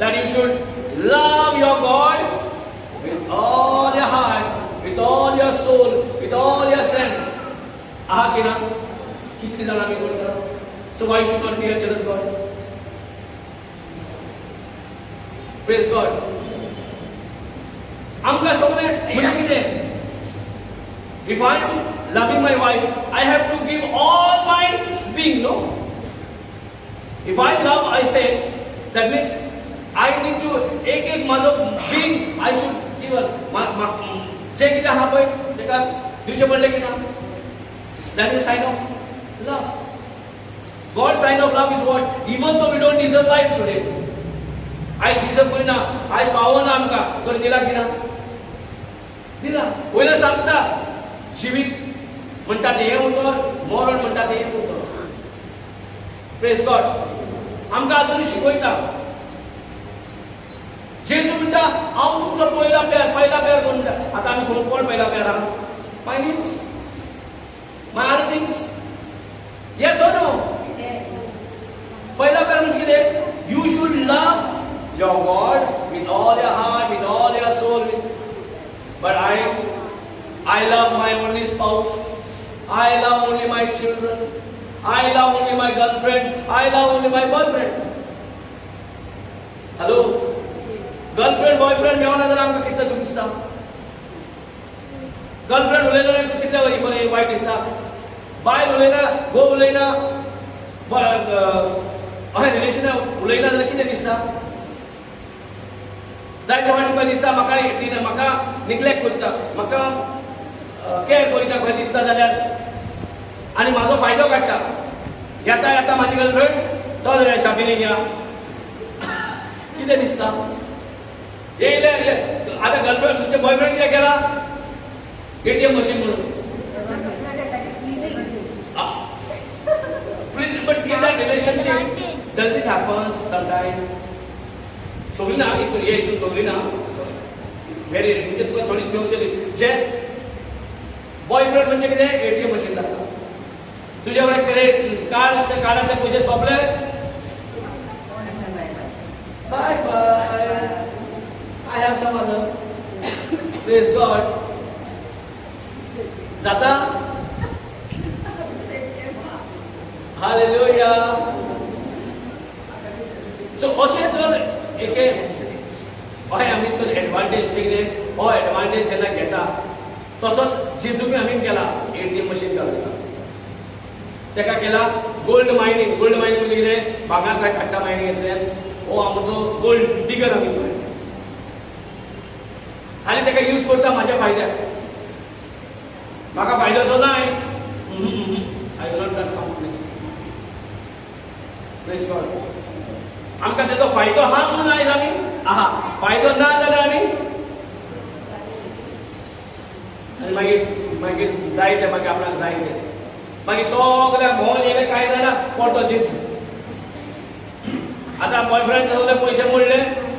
that you should love your God with all your heart with all your soul with all your strength. आहा की ना कितली जाणां आमी करता. So why should not be a jealous God. Praise God. आमकां सगळें म्हणजे कितें if I am loving my wife I have to give all my being no. If I love I say that means I need to एक माझो being I should give जे कितें आहा पळय तेका दिवचें पडलें की ना. That is sign of love. God's sign of love is what? Even though we don't deserve life today. I deserve करना, I स्वावना आमका, कर दिला की ना? दिला. वयले सांगता जिवीत म्हणटात हें उतर, मरण म्हणटात हें उतर. Praise God. आमकां अजून शिकयता. जेजू म्हणटा हांव तुमचो पयला प्यार कोण आतां आमी समज कोण पयला प्यार आहा? My needs. My other things. Yes or no? Yes. पहिला प्यार म्हणजे कितें? You should love your God with all your heart, with all your soul. But I love my only spouse. I love only my children. I love only my girlfriend. I love only my boyfriend. Hello? Girlfriend, boyfriend मेवना जर आमकां कितलें दूख दिसता. Girlfriend उलयना कितलें बरें वायट दिसता. बायल उलयना घोव उलयना अशें रिलेशन उलयना जाल्यार कितें दिसता. जायते फावटी तुका दिसता म्हाका निग्लेक्ट करता म्हाका केअर करिना खंय दिसता जाल्यार आनी म्हाजो फायदो काडटा. येता म्हाजी गर्लफ्रेंड चल रे शॉपिंगेक या कितें दिसता. येयले आतां गर्लफ्रेंड म्हणजे बॉयफ्रेंड कितें केला ATM machine म्हणून. Please, but in that relationship, does it happen sometimes? सगळी ना इतून सगळी ना वेरी म्हणजे तुका थोडी मेवतली जे बॉयफ्रेंड म्हणजे कितें ATM मशीन जाता. तुज्या कडेन कार्डांतले पयशे सोंपले bye bye I have some other. Praise God. जाता. हालेलुया. सो अशें जर एक अशें आमी एडवांटेज कितें हो एडवांटेज जेन्ना घेता तसोच जेजूक आमी केला एटीएम मशीन घालता तेका केला गोल्ड मायनिंग म्हणजे कितें भांगर काय काडटा मायनिंग घेतल्यान हो आमचो गोल्ड डिगर आमी पळय आनी तेका यूज करता म्हाज्या फायद्याक म्हाका फायद्याचो नाय I will not done complete praise God आमकां तेजो फायदो हा म्हणून आयज आमी आहा फायदो ना जाल्यार आमी आनी मागीर जायते मागीर आपणाक जायते मागीर सगळ्या भोंवन येयले काय जाणा परतो जेजू आतां बॉयफ्रेंड सगळे पयशे मोडले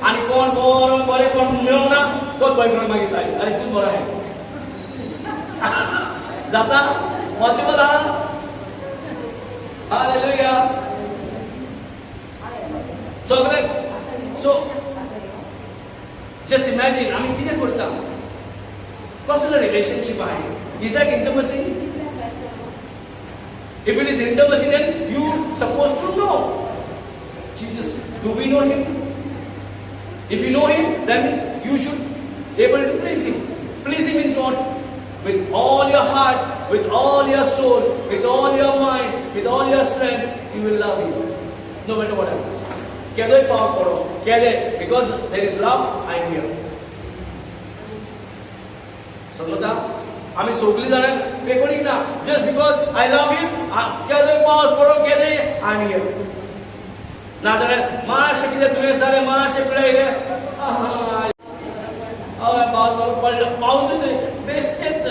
आनी कोण बरें कोण मेळोना तोच बॉयफ्रेंड मागीर जाय अरे तूं बरो आहाय जाता पॉसिबल आहा हालेलुया सगळे सो जस्ट इमॅजिन आमी कितें करता कसलो रिलेशनशीप आहे is that intimacy if it is intimacy then you supposed to know Jesus. Do we know him? If you know him, that means you should able to please him. Please him means what? With all your heart, with all your soul, with all your mind, with all your strength, you will love him no matter what happens. Kede pass karo kede because there is love I am here. समजता आमी सगळी जाणां पेकोडीक ना just because I love you केदे पावस पडो केदे I am here नाजाल्यार मातशें कितें तुवें जालें मातशें पिळयलें हय पावस पडलो पावसूच बेश्टेच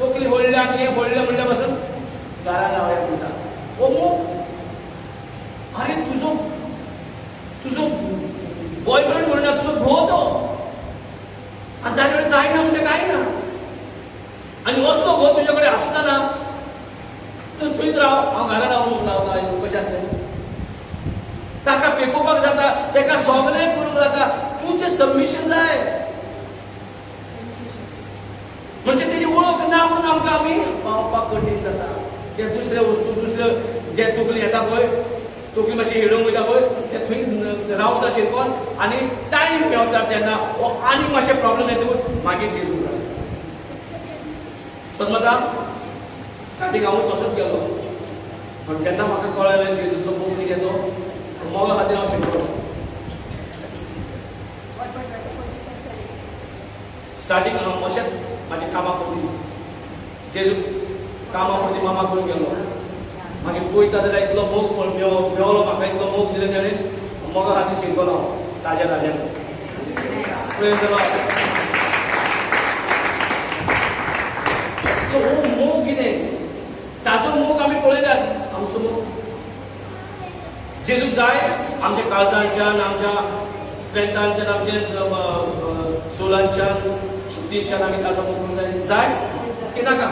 तकली व्हडली आनी हें व्हडलें म्हणल्या पासून घरान रावया म्हणटा ओ मो अरे तुजो बॉयफ्रेंड म्हणटा तुजो घोव तो आनी ताजे कडेन जायना म्हणटा कांय ना आनी असलो गो तुजे कडेन आसतना तूं थंयच राव हांव घरा रावूंक रावता कशातलें ताका पेकोवपाक जाता तेका सगळें करूंक जाता तुजें सबमिशन जाय म्हणजे तेजी वळख ना म्हणून आमकां आमी पावपाक कठीण जाता ते दुसरे वस्तू दुसरे जे तकली येता पळय तकली मातशी हिडूंक वयता पळय ते थंय रावता शिरकोन आनी टायम मेवता तेन्ना आनी मातशे प्रॉब्लेम येतकूच मागीर जेजू समजता स्टार्टींग हांव तसोच गेलो पण जेन्ना म्हाका कळलें जेजूचो मोग घेतो मोगा खातीर हांव शिकलो स्टार्टींग हांव अशेंच म्हाज्या कामाक वयली जेजू कामाक वयली मामा करून गेलो मागीर पळयता जाल्यार इतलो मोग मेवलो म्हाका इतलो मोग दिलें ताणें मोगा खातीर शिकलो हांव ताज्या ताज्यान प्रेज द लॉर्ड सो हो मोग कितें ताजो मोग आमी पळयल्यात आमचो मोग जेजूक जाय आमच्या काळजांच्यान आमच्या स्ट्रेंथांच्यान आमचे सोलांच्यान शुद्धींच्यान आमी ताजो मोग करूंक जाय की नाका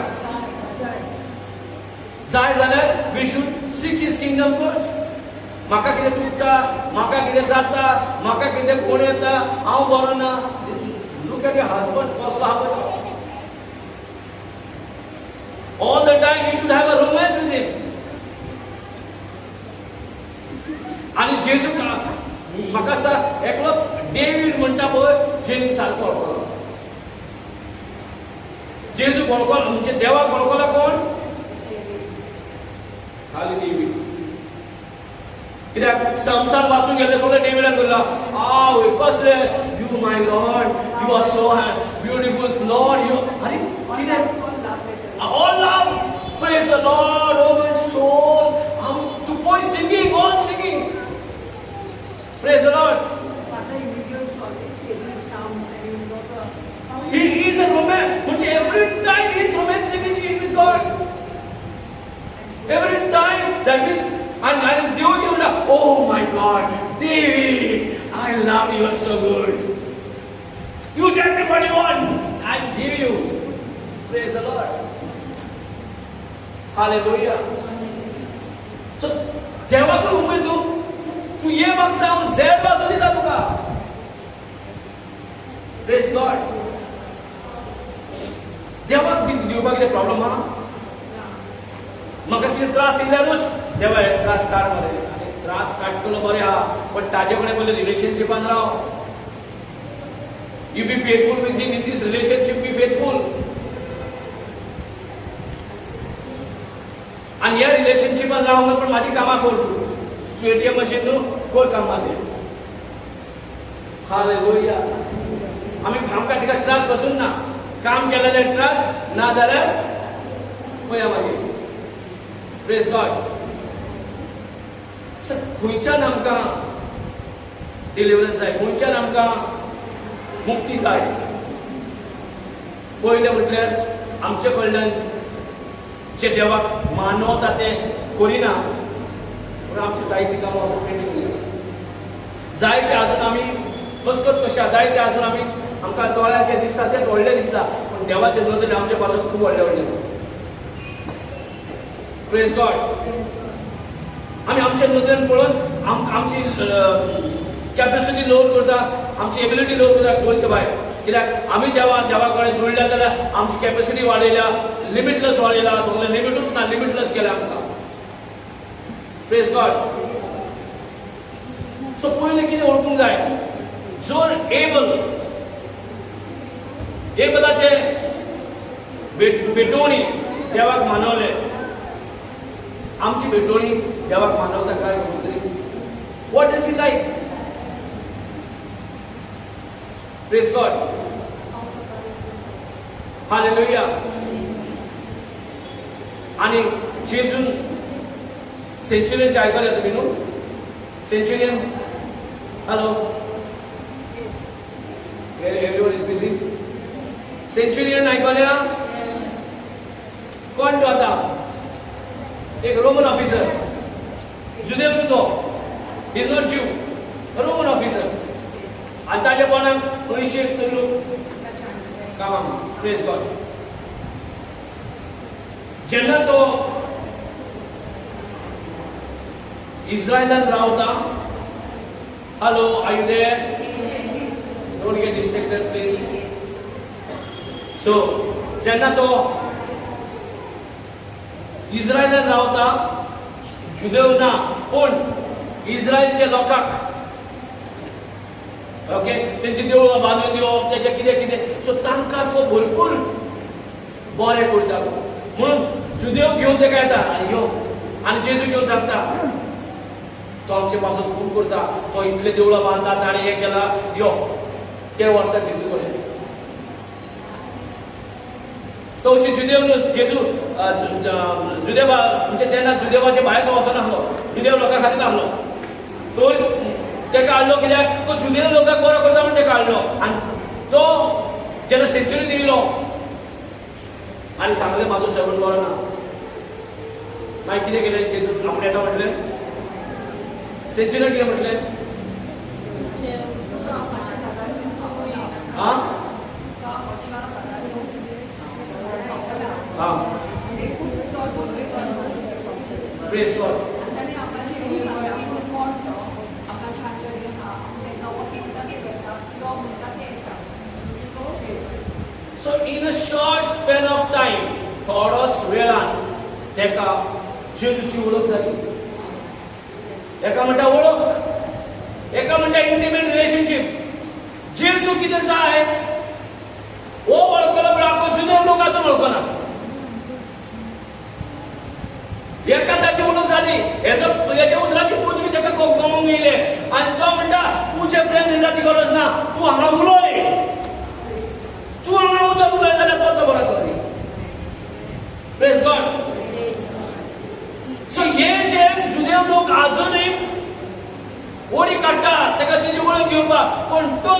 जाय जाल्यार we should seek his kingdom first म्हाका कितें दुखता म्हाका कितें जाता म्हाका कितें कोण येता हांव बरो ना लूक एट युअर हजबंड कसलो आहा पळय all the time you should have a romance with him आणि जेजू म्हाका आसा एकलो डेविड म्हणटा पळय जेजू सारको वळखलो जेजू वळखलो म्हणजे देवाक वळखलो कोण खाली डेविड कित्याक संसार वाचून गेले सगळे डेविडान करला आवय कसले you my Lord you are so beautiful Lord you अरे कित्याक all love praise the Lord oh my soul to boy singing all singing praise the Lord he is a romance every time he is romancing with God every time that means and I am doing it oh my God David I love you so good you tell me what you want I give you praise the Lord hallelujah सो देवाक उमेद तू ये मागता हांव Z वाजून दिता तुका praise God देवाक दिवपाक कितें प्रॉब्लेम आहा म्हाका कितें त्रास येयल्यारूच देवा हे त्रास काड मरे आनी त्रास काडटलो बरें आहा पण ताजे कडेन पयलीं रिलेशनशिपान Rao You be faithful with him in this relationship, be faithful. आणि या रिलेशनशिपात राहून पण माझी कामा कर तू एटीएम मशीन नु कोर काम माझे हालेलुया आम्ही आमका तिका त्रास बसून ना काम केलेले त्रास ना जाल्यार पया मागे प्रेज गॉड खंयच्यान आमकां डिलिव्हरन्स जाय खंयच्यान आमकां मुक्ती जाय पयलें म्हटल्यार आमचे कडल्यान जे देवाक मानवता ते करिना पूण आमची जायती कामां अजून पेंडींग उरल्या जायते आजून आमी मस्कत कशा जायते आजून आमी आमकां दोळ्याक जे दिसता ते व्हडले दिसता पूण देवाचे नदरेन आमचे पासून खूब व्हडले व्हडले प्रेज गॉड आमी आमचे नदरेन पळोवन आमची कॅपॅसिटी लोड करता आमची एबिलिटी लोड करता गोंयचे भायर कित्याक आमी जेव्हा देवा कडेन जुळल्या जाल्यार आमची कॅपॅसिटी वाडयल्या लिमिटलेस वाडयला सगळें लिमिटूच ना लिमिटलेस केल्या आमकां प्रेज गॉड सो पयलीं कितें ओळखूंक जाय जोर एबलाचे भेटोवणी देवाक मानवले आमची भेटोवणी देवाक मानवता काय what is it like praise God hallelujah आणि जेजून सेंच्युरियन आयकल्या तुमी न्हू Centurion hello everyone is busy Centurion आयकल्या कोण तो आता एक रोमन ऑफिसर जुदेव न्हू तो इज नॉट ज्यू रोमन ऑफिसर आणि ताजे कोणाक पयशे कामां प्रेज गॉड जेन्ना तो इस्रायलांत रावता hello are you there don't get distracted please so जेन्ना तो इस्रायलांत रावता जुदेव ना पूण इस्रायलच्या लोकांक ओके तेंची देवळां बांदून दिवप तेचे कितें कितें सो तांकां तो भरपूर बरें करता म्हणून जुदेव घेवन तेका येता आनी यो आनी जेजू घेवन सांगता तो आमचे पासून खूब करता तो इतले देवळां बांदता ताणें हें केला यो ते व्हरता जेजू कडेन तो अशी जुदेव जेजू जुदेवा म्हणजे तेन्ना जुदेवाचे भायर तो वचना आसलो जुदेव लोकां खातीर आसलो तो तेका हाडलो कित्याक तो जुदेव लोकांक बरो करता म्हण तेका हाडलो आनी तो जेन्ना सेंच्युरीन येयलो आनी सांगलें म्हाजो सेवण बरो ना मागीर कितें केलें जेजू आपण येता म्हटलें सेंच्युरीन कितें म्हटलें आं हां praise God So in a short span of time, थोडोच वेळान तेका जेजूची ओळख जाली एका म्हणटा ओळख एका म्हणटा इंटिमेट रिलेशनशिप जेजू कितें जाय ओ वळखलो पण आखो जुदेव लोकांचो वळखना एका ताची ओळख जाली हेजे उदराची पदवी तेका कमवूंक येयले आनी तो म्हणटा तुजे प्रेम जाती गरज ना तूं हांगा उलय तू हांगा उदक उलय जाल्यार तो बरो करी प्रेज गॉड सो हे जे जुदेव लोक आजूनय ओडी काडटा तेका तिची वळख घेवपाक पण तो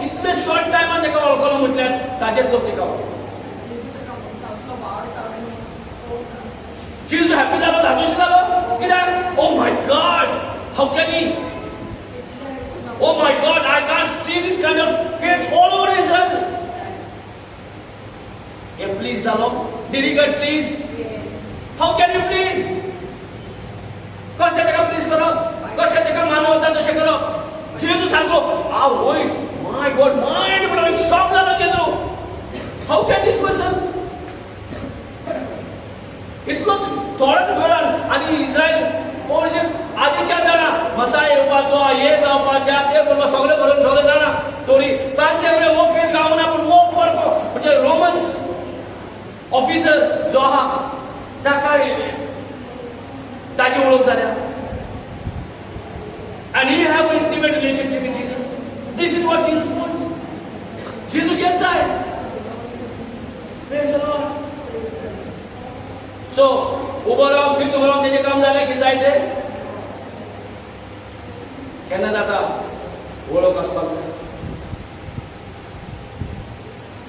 इतले शॉर्ट टायमान तेका वळखलो म्हटल्यार ताजेच लोक तेका जेजू हॅपी जालो धादोशी जालो कित्याक oh my God how can he oh my God I can't see this kind of faith all over Israel हे प्लीज जालो did he get please how can you please कशें तेका प्लीज करप कशें तेका मानवता तशें करप जेजू सारको आवय my God mind blowing shock जालो जेजू हाऊ कॅन दिस पर्सन इतलो थोड्याच वेळान आनी इस्रायल पयशे आदींच्या जाणा मसाय येवपाचो हे जावपाचें ते करपाक सगळें करून सगळें जाणा तरी तांचे कडेन हो जो आहा ताका ताजी ओळख जाल्या. And he have an intimate relationship with Jesus. This is what Jesus wants. Jesus gets that. Praise the Lord. So, उभं राहून त्याचे काम झाले की जायचे केन्ना जाता ओळख असपाक जाय.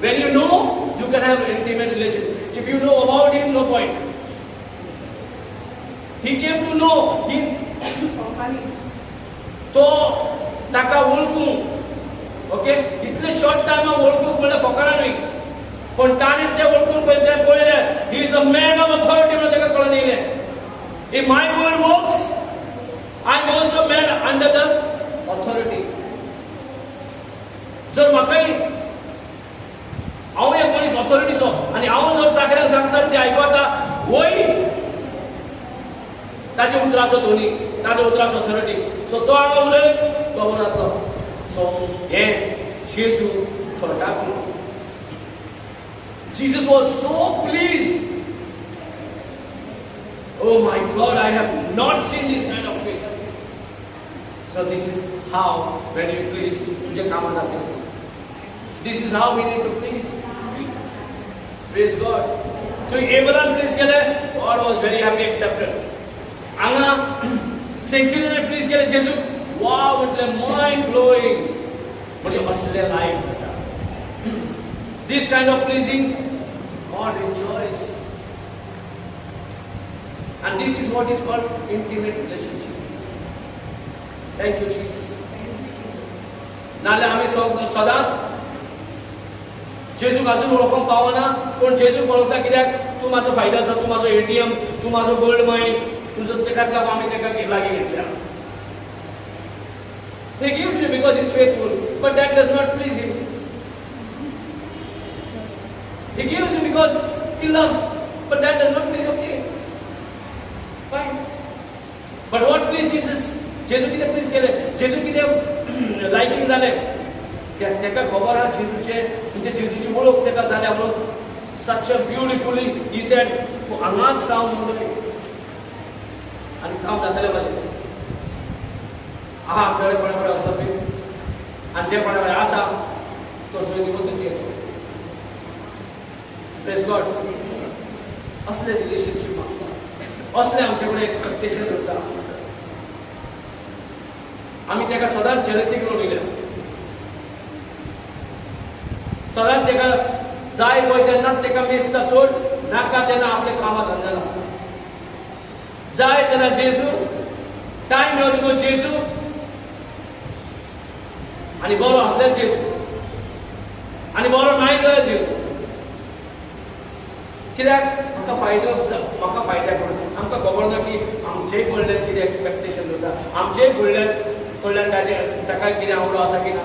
When you know, you can have an intimate relation. If you know about him, no point. He came to know. तो ताका ओळखूंक ओके इतले शॉर्ट टायमाक ओळखूंक म्हणल्यार फकाणां न्ही पण ताणें तें ओळखून पळयलें ही is a man of authority म्हणून ताका कळून येयलें. If my word works I am also man under the authority. जर म्हाकाय हांव एक मनीस ऑथॉरिटीचो आनी हांव जर चाकऱ्यांक सांगता ते आयकता वय ताजे उतराचो धोनी ताजे उतराचो ऑथॉरिटी. सो तो हांगा उलय तो बरो जातलो. सो हे जेजू थोटाक Jesus was so pleased. Oh my God, I have not seen this kind of faith. So this is how when you please तुझे कामात जाते. This is how we need to please. Praise God. So Abraham please केले, God was very happy, accepted. हांगा सेंच्युरीने please केले जेजू वाव म्हटले mind blowing म्हणजे असले लायक जाता. This kind of pleasing God enjoys. And this is what is called intimate relationship. Thank you Jesus. नाले आम्ही सदांच जेजूक अजून ओळखूंक पावना पण जेजूक ओळखता कित्याक तूं म्हाजो फायद्याचो तूं म्हाजो एटीएम तूं म्हाजो गोल्ड मायन तुजो तेकाच लागून आमी तेका लागीं घेतल्या. He gives you because he's faithful, but that does not please him. He gives you because he loves, but that does not please. Okay, fine. But what pleases Jesus? जेजू कितें प्लीज केलें? जेजू कितें लायकींग जालें? तेका खबर आहा जेजूचे म्हणजे जेजूची वळख तेका जाल्या म्हणून. Such a beautifully he said, तूं हांगाच राव म्हणून आनी काम जातलें म्हजें. आहा आमचे कोणा कडेन असलो पळय आनी जे कोणा कडेन आसा तो जंय दिवं तुजी येतो. Praise God. असले रिलेशनशीप मागता असले आमचे कडेन एक्सपेक्टेशन करता. आमी तेका सदांच जेलसी करून उलयल्या. सदांच तेका जाय पळय तेन्नाच तेका मेजता चड नाका तेन्ना आपले कामां धंद्या लागता. जाय तेन्ना जेजू टायम मेळो तुका जेजू आनी बरो आसल्यार जेजू आनी बरो नाय जाल्यार जेजू. कित्याक म्हाका फायद्याक म्हणून आमकां खबर ना की आमचेय कडल्यान कितें एक्सपेक्टेशन जाता आमचेय कडल्यान ताका कितें आवडो आसा की ना.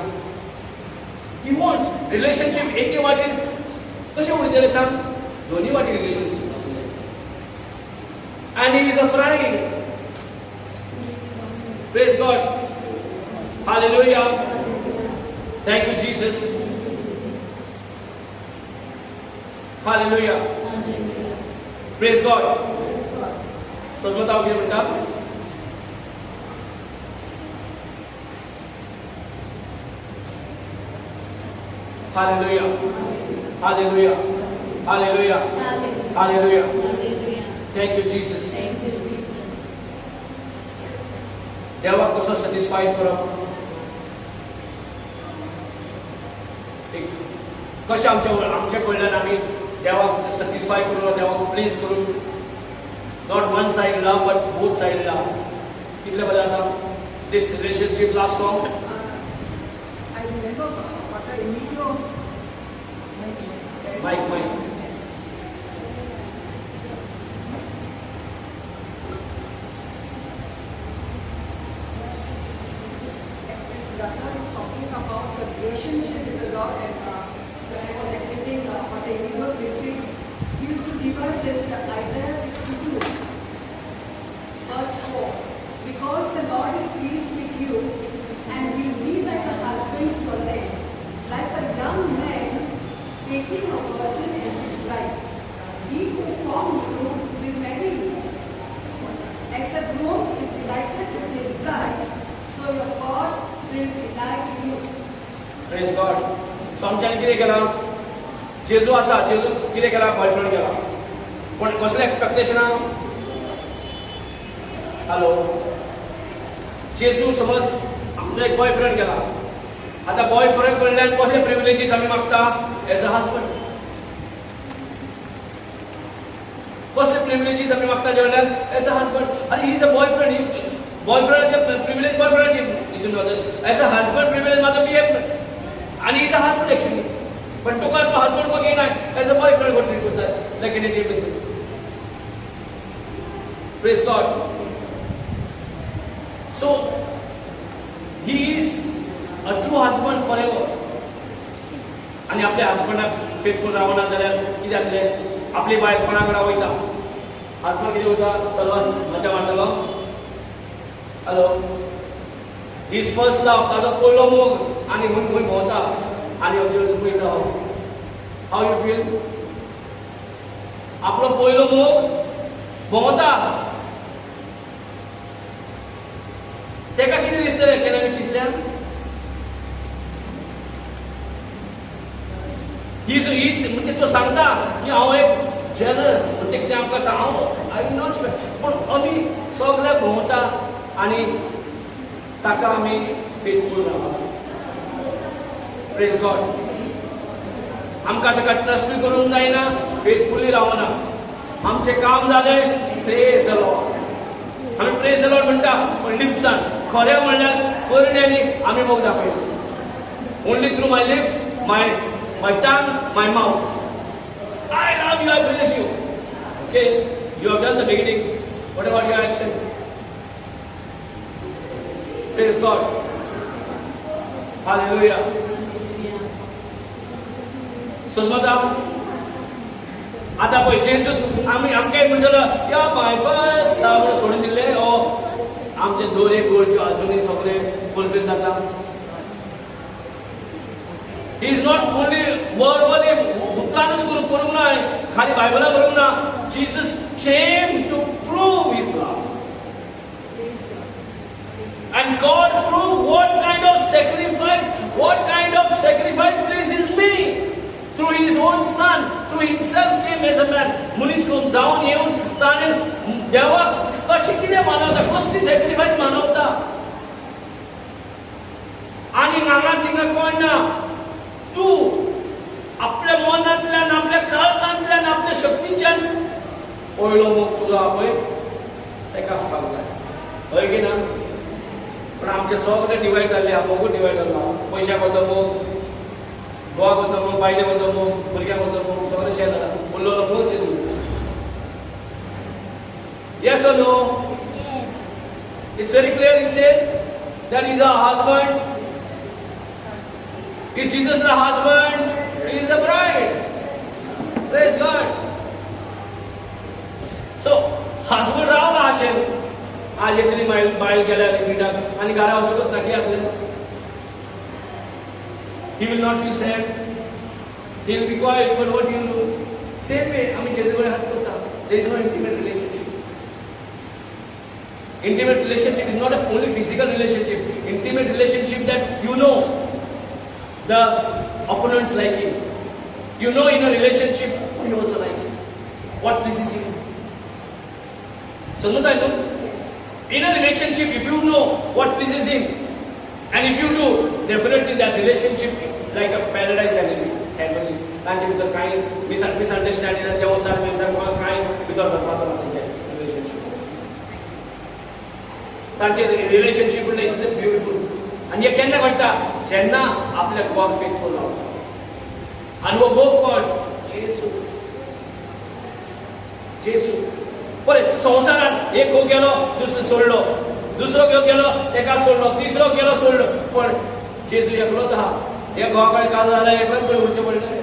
ही वॉन्ट्स रिलेशनशीप एके वाटेन कशें उरतलें सांग दोनी वाटी relationship. And he is a bride. Praise God. Hallelujah. Thank you, Jesus. Hallelujah. Praise God. सजवता वगैरे म्हणटा. Hallelujah. Hallelujah. Hallelujah. Hallelujah. Thank you, Jesus. देवाक कसो सॅटिस्फाईड करप कशें आमचे कडल्यान आमी देवाक सॅटिस्फाय करून देवाक प्लीज करून not one side love but both side love. कितले बरें जाता. This relationship last long. I remember what the Emilio Mike. Ratna is talking about the relationship with the Lord, and when I was attending what the Emilio retreat, he used to give us this Isaiah 62, verse 4. Because the Lord is pleased with you and will be like a husband to your land, like a young man taking a virgin as his bride. He who Praise God. So आमच्यानी कितें केलां? जेजू आसा, जेजू कितें केलां? Boyfriend केला. पण कसलें expectation आहा? Hello. जेजू समज आमचो एक बॉयफ्रेंड केला. आता बॉयफ्रेंड कडल्यान कसले प्रिविलेजीस आमी मागता? As a husband. कसले प्रिविलेजीस आमी मागता जे कडल्यान? As a husband. आनी ही इज अ बॉयफ्रेंड. बॉयफ्रेंडाचे प्रिविलेज बॉयफ्रेंडाचे हितून एज अ हजबंड प्रिविलेज माझा बिहेव. आणि इज अ हजबंड एक्चुअली. पण तुका तो हजबंड को घेयना एज अ बॉयफ्रेंड को ट्रीट करता. Like in it is. Praise God. So he is a true husband forever. आणि आपल्या हस्बंडाक फेथफुल रावना जाल्यार कितें जातलें? आपली बायल कोणा कडेन वयता. हस्बंड कितें वयता? चलवास मजा मारतलो. Hello. He is first love. ताजो पयलो मोग आनी खंय खंय भोंवता आनी पळयता. How you feel? आपलो पयलो मोग भोंवता. तेका कितें दिसतलें केन्ना बी चिंतल्यार? म्हणजे तो सांगता की हांव एक जेलस म्हणजे कितें आमकां हांव आय विल नॉट पण आमी सगळे भोंवता आनी ताका आमी फेथफूल रावता. Praise God. आमकां ताका ट्रस्टूय करूंक जायना, फेथफुली रावना. आमचें काम जालें. Praise the Lord. आमी प्रेज द लॉर्ड म्हणटा पण लिप्सान. खरें म्हणल्यार करण्यांनी आमी मोग दाखयता. Only through my lips, my tongue, my mouth. I love you, I bless you. Okay, you have done the beginning. What about your action? Praise God. Hallelujah. समजा आता पळय जेजू आमी आमकां म्हणटलो या माय फर्स्ट लव सोडून दिले. आमचे 2-1 गोळच्यो अजुनूय सगळे फुलफील जाता. He is not only verbally उतरानूच करूंक ना, खाली बायबलां बरोवंक ना. Jesus came to prove his love. And God proved what kind of sacrifice pleases me. Through his own son, through himself came as a man. मुनीस करून जावन येवन ताणें देवाक कशें कितें मानवता, कसली सॅक्रिफायस मानवता. आनी हांगा थिंगा कोण ना. तूं आपल्या मनांतल्यान, आपल्या काळजांतल्यान, आपल्या शक्तीच्यान पयलो मोग तुजो आहा पळय तेका आसपाक जाय. हय की ना? पण आमचे सगळे डिवायड जाल्ले आहा. मोगूच डिवायड जाल्लो. पयशाक वता मोग, घोवाक वता मोग, बायलेक वता मोग, भुरग्यांक वता मोग, सगळे शेत जाला. उरलेलो मोग जेजू. Yes or no? Yes. It's very clear. It says that he's a husband. Is Jesus the husband? He is the bride. Praise God. So, husband Rawla आशेन. आज येतली बायल गेल्यार मिटाक आनी घरा वचून नाकी जातलें. He will not feel sad. He will be quiet. But what he will do? Same way, आमी जेजू कडेन हात करता. There is no intimate relationship. Intimate relationship is not only physical relationship. Intimate relationship that you know the opponents like him. You know in a relationship what he also likes, what pleases him. So in a relationship, if you know what pleases him, and if you do, definitely that relationship like a paradise heavenly. तांचे भितर कांय misunderstanding Devsar कांय भितर जावपाचो ना relationship. तांचे relationship म्हणल्यार इतलें ब्युटिफूल. आनी हे केन्ना घडटा? जेन्ना आपल्या घोवाक फेथफूल रावता. आनी हो घोव कोण? जेजू. पळय संवसारान एक घोव गेलो दुसरो सोडलो, दुसरो घोव गेलो एका सोडलो, तिसरो गेलो सोडलो. पण जेजू एकलोच आहा. हे घोवा कडेन काजो जाल्यार एकलोच पळय उरचें पडलें.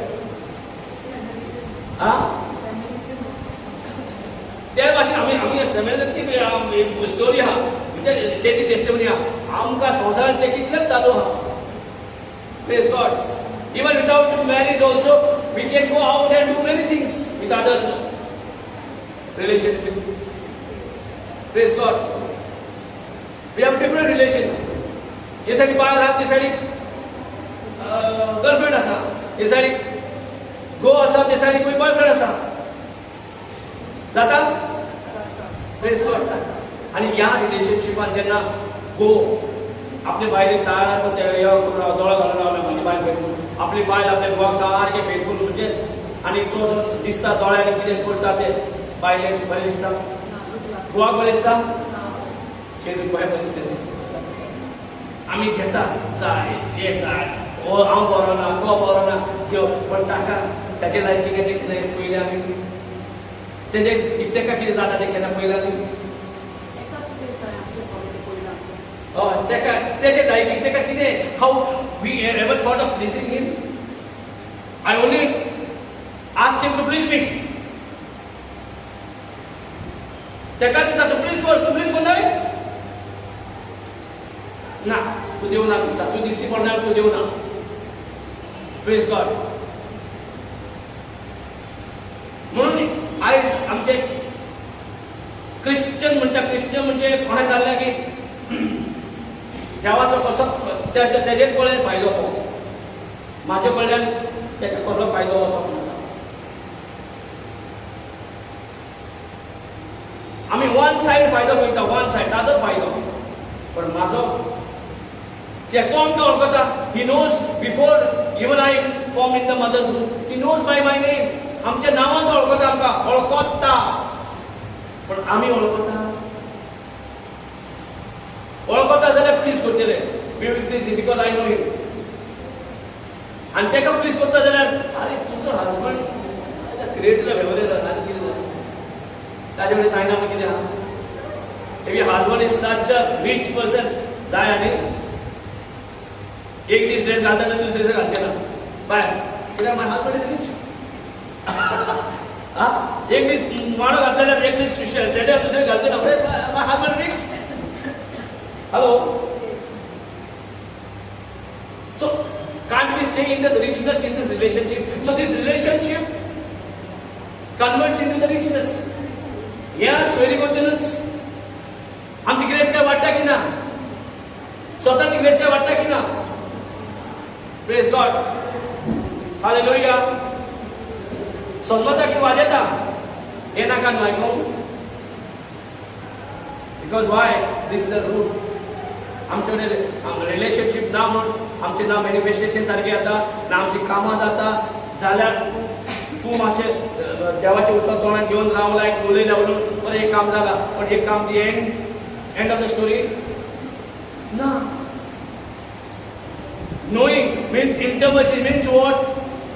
त्या भाशेन आमी सेमेलची स्टोरी आहा तेजी टेस्टिमनी आहा. आमकां संवसारान ते कितलेच चालू आहा. Praise God. Even without marriage also, we can go out and do many things with other relations. Praise God. We have different relations. हे सायडीक बायल आहा, ते सायडीक गर्लफ्रेंड आसा, हे सायडीक घोव आसा, ते सायडीक बॉयफ्रेंड आसा. जाता? Praise God. आणि ह्या रिलेशनशिपान जेन्ना घोव आपल्या बायलेक सारको दोळो घालून रावला, माझी बायल फेथफूल, आपली बायल आपल्या घोवाक सारकें फेथफूल म्हणजे, आणि तो जो दिसता दोळ्यांनी कितें करता ते बायलेक बरें दिसता, घोवाक बरें दिसता, जेजूक बरें दिसता. आमी घेता जाय हे जाय, हो हांव बरो ना, तो बरो ना, पण ताका ताचे लायकीचे कितें पयलें आमी तेका कितें जाता तें केन्ना पयलां न्ही. हय, तेजे लायकीक तेका कितें, how we ever thought of pleasing him. I only asked him to please me. तेका दिसता तूं प्लीज कर न्हय ना, तूं देवना दिसता, तूं दिसती पडना, तूं देवना. Praise God. म्हणून आयज आमचे क्रिश्चन म्हणजे कोणें जाल्लें की देवाचो कसो तेजेच कडेन फायदो पळोवप, म्हाजे कडल्यान तेका कसलो फायदो वचप ना. आमी वन सायड फायदो पळयता, वन सायड ताजो फायदो, पण म्हाजो तो आमकां वळखता. He knows before even I form in the mother's room, he knows by my name. आमच्या नांवान तो वळखता, आमकां वळखता. पण आमी वळखता जाल्यार प्लीज करतले, we will please him because I know him. आनी तेका प्लीज करता जाल्यार अरे तुजो हजबंड ग्रेट फेवरेट जाता, आनी कितें जाता ताजे कडेन जायना म्हण कितें आहा. If your husband is such a rich person जाय, आनी एक दीस ड्रेस घालता तर दुसरे दीस घालचे ना. बाय कित्याक माय हजबंड इज रिच. एक दीस माणो घातला जाल्यार एक दीस सेटर दुसरे घालचे ना. My husband rich. Hello? So, can't we stay in the richness in this relationship? So this relationship converts into the richness. Yes, very good. आमची ग्रेस काय वाटता की ना? स्वतःची ग्रेस काय वाटता की ना? Praise God. Hallelujah. समजता की वाजता? हे नाका न्हू आयकूंक. Because why? This is the root. आमच्याकडे रिलेशनशिप ना म्हणून आमचे ना मॅनिफेस्टेशन सारखे जाता, ना आमची कामां जाता. जाल्यार तूं मातशें देवाचें उतर तोंडात घेवन रावला, एक उलय लावून बरें एक काम जालां, पण एक काम दी एंड ऑफ द स्टोरी ना. Knowing means intimacy, means what?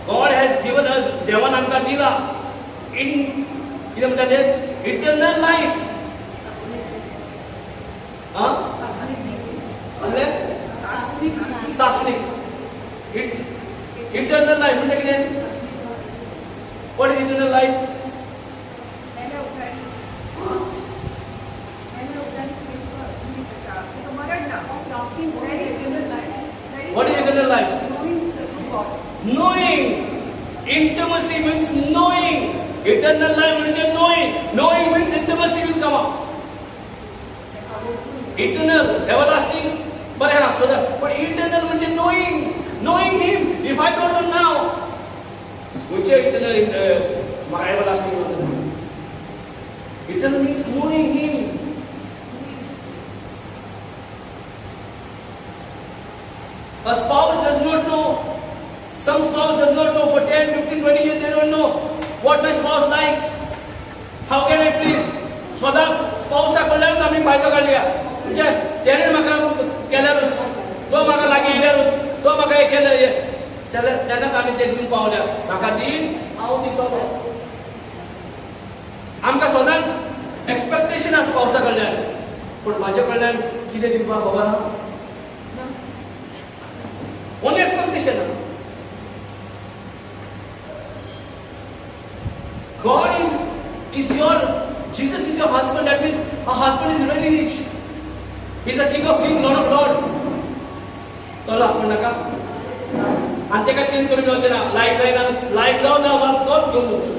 God has given us, देवान आमकां दिला इन कितें म्हणटा तें इटर्नल लायफ. सासरीक इटर्नल लायफ म्हणजे कितें? What is eternal life? What is eternal life? Knowing. Intimacy means knowing. Eternal life means knowing. Knowing means intimacy will come up. Eternal, everlasting, perhaps. But eternal means knowing. Knowing Him. If I don't know now, which is eternal, my everlasting? Eternal means knowing Him. A spouse does not know. Some spouse does not know. For 10, 15, 20 years they don't know what my spouse likes. How can I please? स्वतः spouse कडल्यान आमी फायदो काडया. म्हणजे तेणे म्हाका केल्यारूच, तो म्हाका लागीं येयल्यारूच, तो म्हाका हें केलें, तेन्नाच आमी तें दिवन पावल्या. म्हाका दी, हांव दितलो. आमकां सदांच एक्सपेक्टेशन आसा स्पाउसा कडल्यान, पूण म्हाजे कडल्यान कितें दिवपाक खबर आहा? Only expectation. God is your, Jesus is your husband. That means a husband is very rich. He is a king of kings, lord of lord. तो husband नका. आणि ते का चेंज करून घेवचे ना. लाईक जायना, लाईक जावन ना मला तोच घेवन वचो.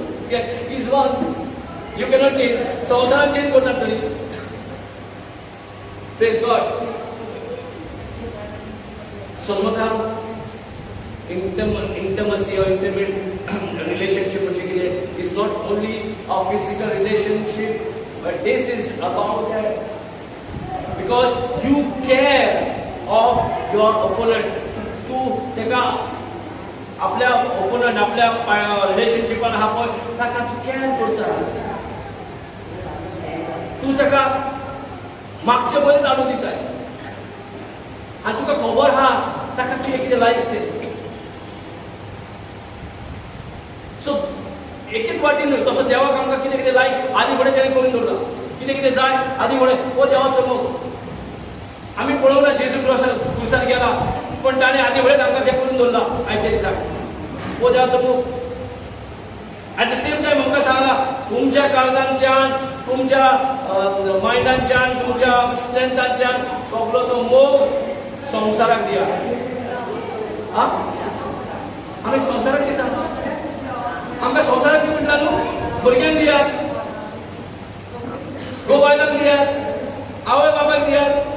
He is one. You cannot change. संवसारात चेंज करतात तरी. Praise God. समजा intimacy or intimate relationship म्हणजे कितें is not only a physical relationship, but this is about that. Because you care of your opponent. तू तेका आपल्या ओपोनंट आपल्या रिलेशनशिपान आहा पळय ताका तू केअर करता. तू ताका मागचे बरें धाडून दिताय आनी तुका खबर आहा ताका कितें कितें लायक तें. सो एकच वाटी न्हय, तसो देवाक आमकां कितें कितें लायक आदी फुडें तेणें करून दवरला. कितें कितें जाय आदी फुडें हो देवाचो मोग. आमी पळोवना जेजू क्रुसार गेला, पण ताणें आदी फुडें आमकां तें करून दवरला आयच्या दिसाक. हो देवाचो मोग. ऍट द सेम टायम आमकां सांगला तुमच्या काळजांच्यान, तुमच्या मायंडांच्यान, तुमच्या स्ट्रेंथांच्यान सगळो तो मोग संवसाराक दिया. आमी संवसाराक दिता. आमकां संवसाराक दी म्हटला न्हू, भुरग्यांक दियात, घोव बायलांक दियात, आवय बापायक दियात.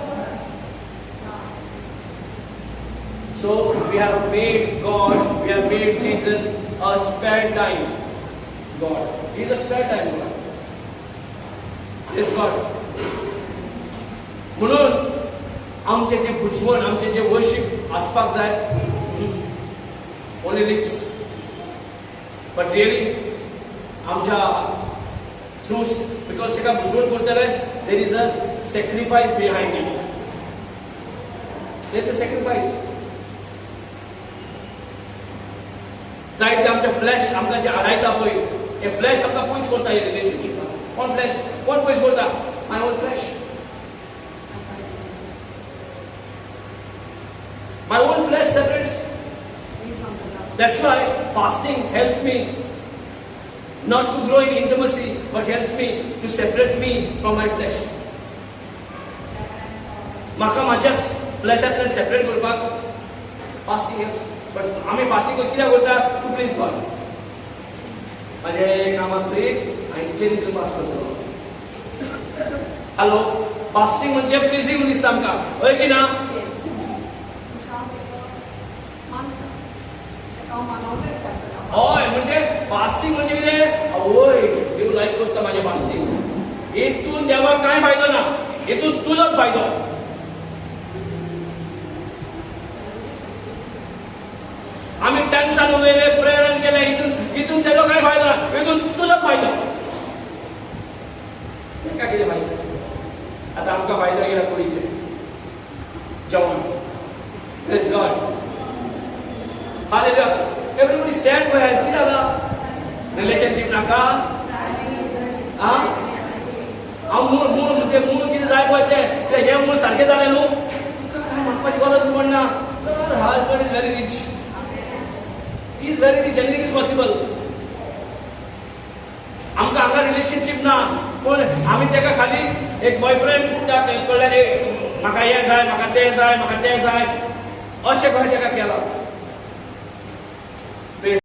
So we have made God, we have made Jesus a spare time God. He is a spare time God. Yes God. म्हणून आमचे जे भुजवण, आमचे जे वर्शिप आसपाक जाय, only lips, but really आमच्या through, because तेका भुजवण करतले there is a sacrifice behind it. There is a sacrifice. जायते आमचे फ्लॅश आमकां जे आडायता पळय, हे फ्लॅश आमकां पयस करता हे रिलेशनशिपान. कोण फ्लॅश? कोण पयस करता? My own flash. My own flesh separates. That's why fasting helps me not to grow in intimacy, but helps me to separate me from my flesh. म्हाका म्हाज्याच फ्लॅशांतल्यान सेपरेट करपाक फास्टिंग helps. पण आम्ही फास्टिंग कित्याक करता? To please God. माझे कामाक प्लीज आणि कितें पास करतलो. हॅलो, फास्टिंग म्हणजे प्लीजिंग दिसता आमकां, हय की ना? हय, म्हणजे फास्टिंग म्हणजे कितें? आवय देव लायक करता माझे फास्टिंग. हेतून देवाक कांय फायदो ना, हेतून तुजोच फायदो. आम्ही टेन्शन उलयले, प्रेरण केले, हितून तेजो काय फायदो ना, हितून तुजो फायदो. ताका कितें फायदो? आतां आमकां फायदो गेला कुडीचे जेवण. Praise God. Hallelujah. Everybody sad go has. कितें जाला? रिलेशनशीप नाका. हांव मूळ म्हणजे मूळ कितें जाय पळय तें हे मूळ सारकें जालें न्हू, तुका काय म्हणपाची गरज पडना. Husband is very rich. He is very rich, anything is possible. आमकां हांगा रिलेशनशीप ना, पण आमी तेका खाली एक बॉयफ्रेंड कडल्यान म्हाका हें जाय, म्हाका तें जाय, म्हाका तें जाय अशें कशें तेका केला.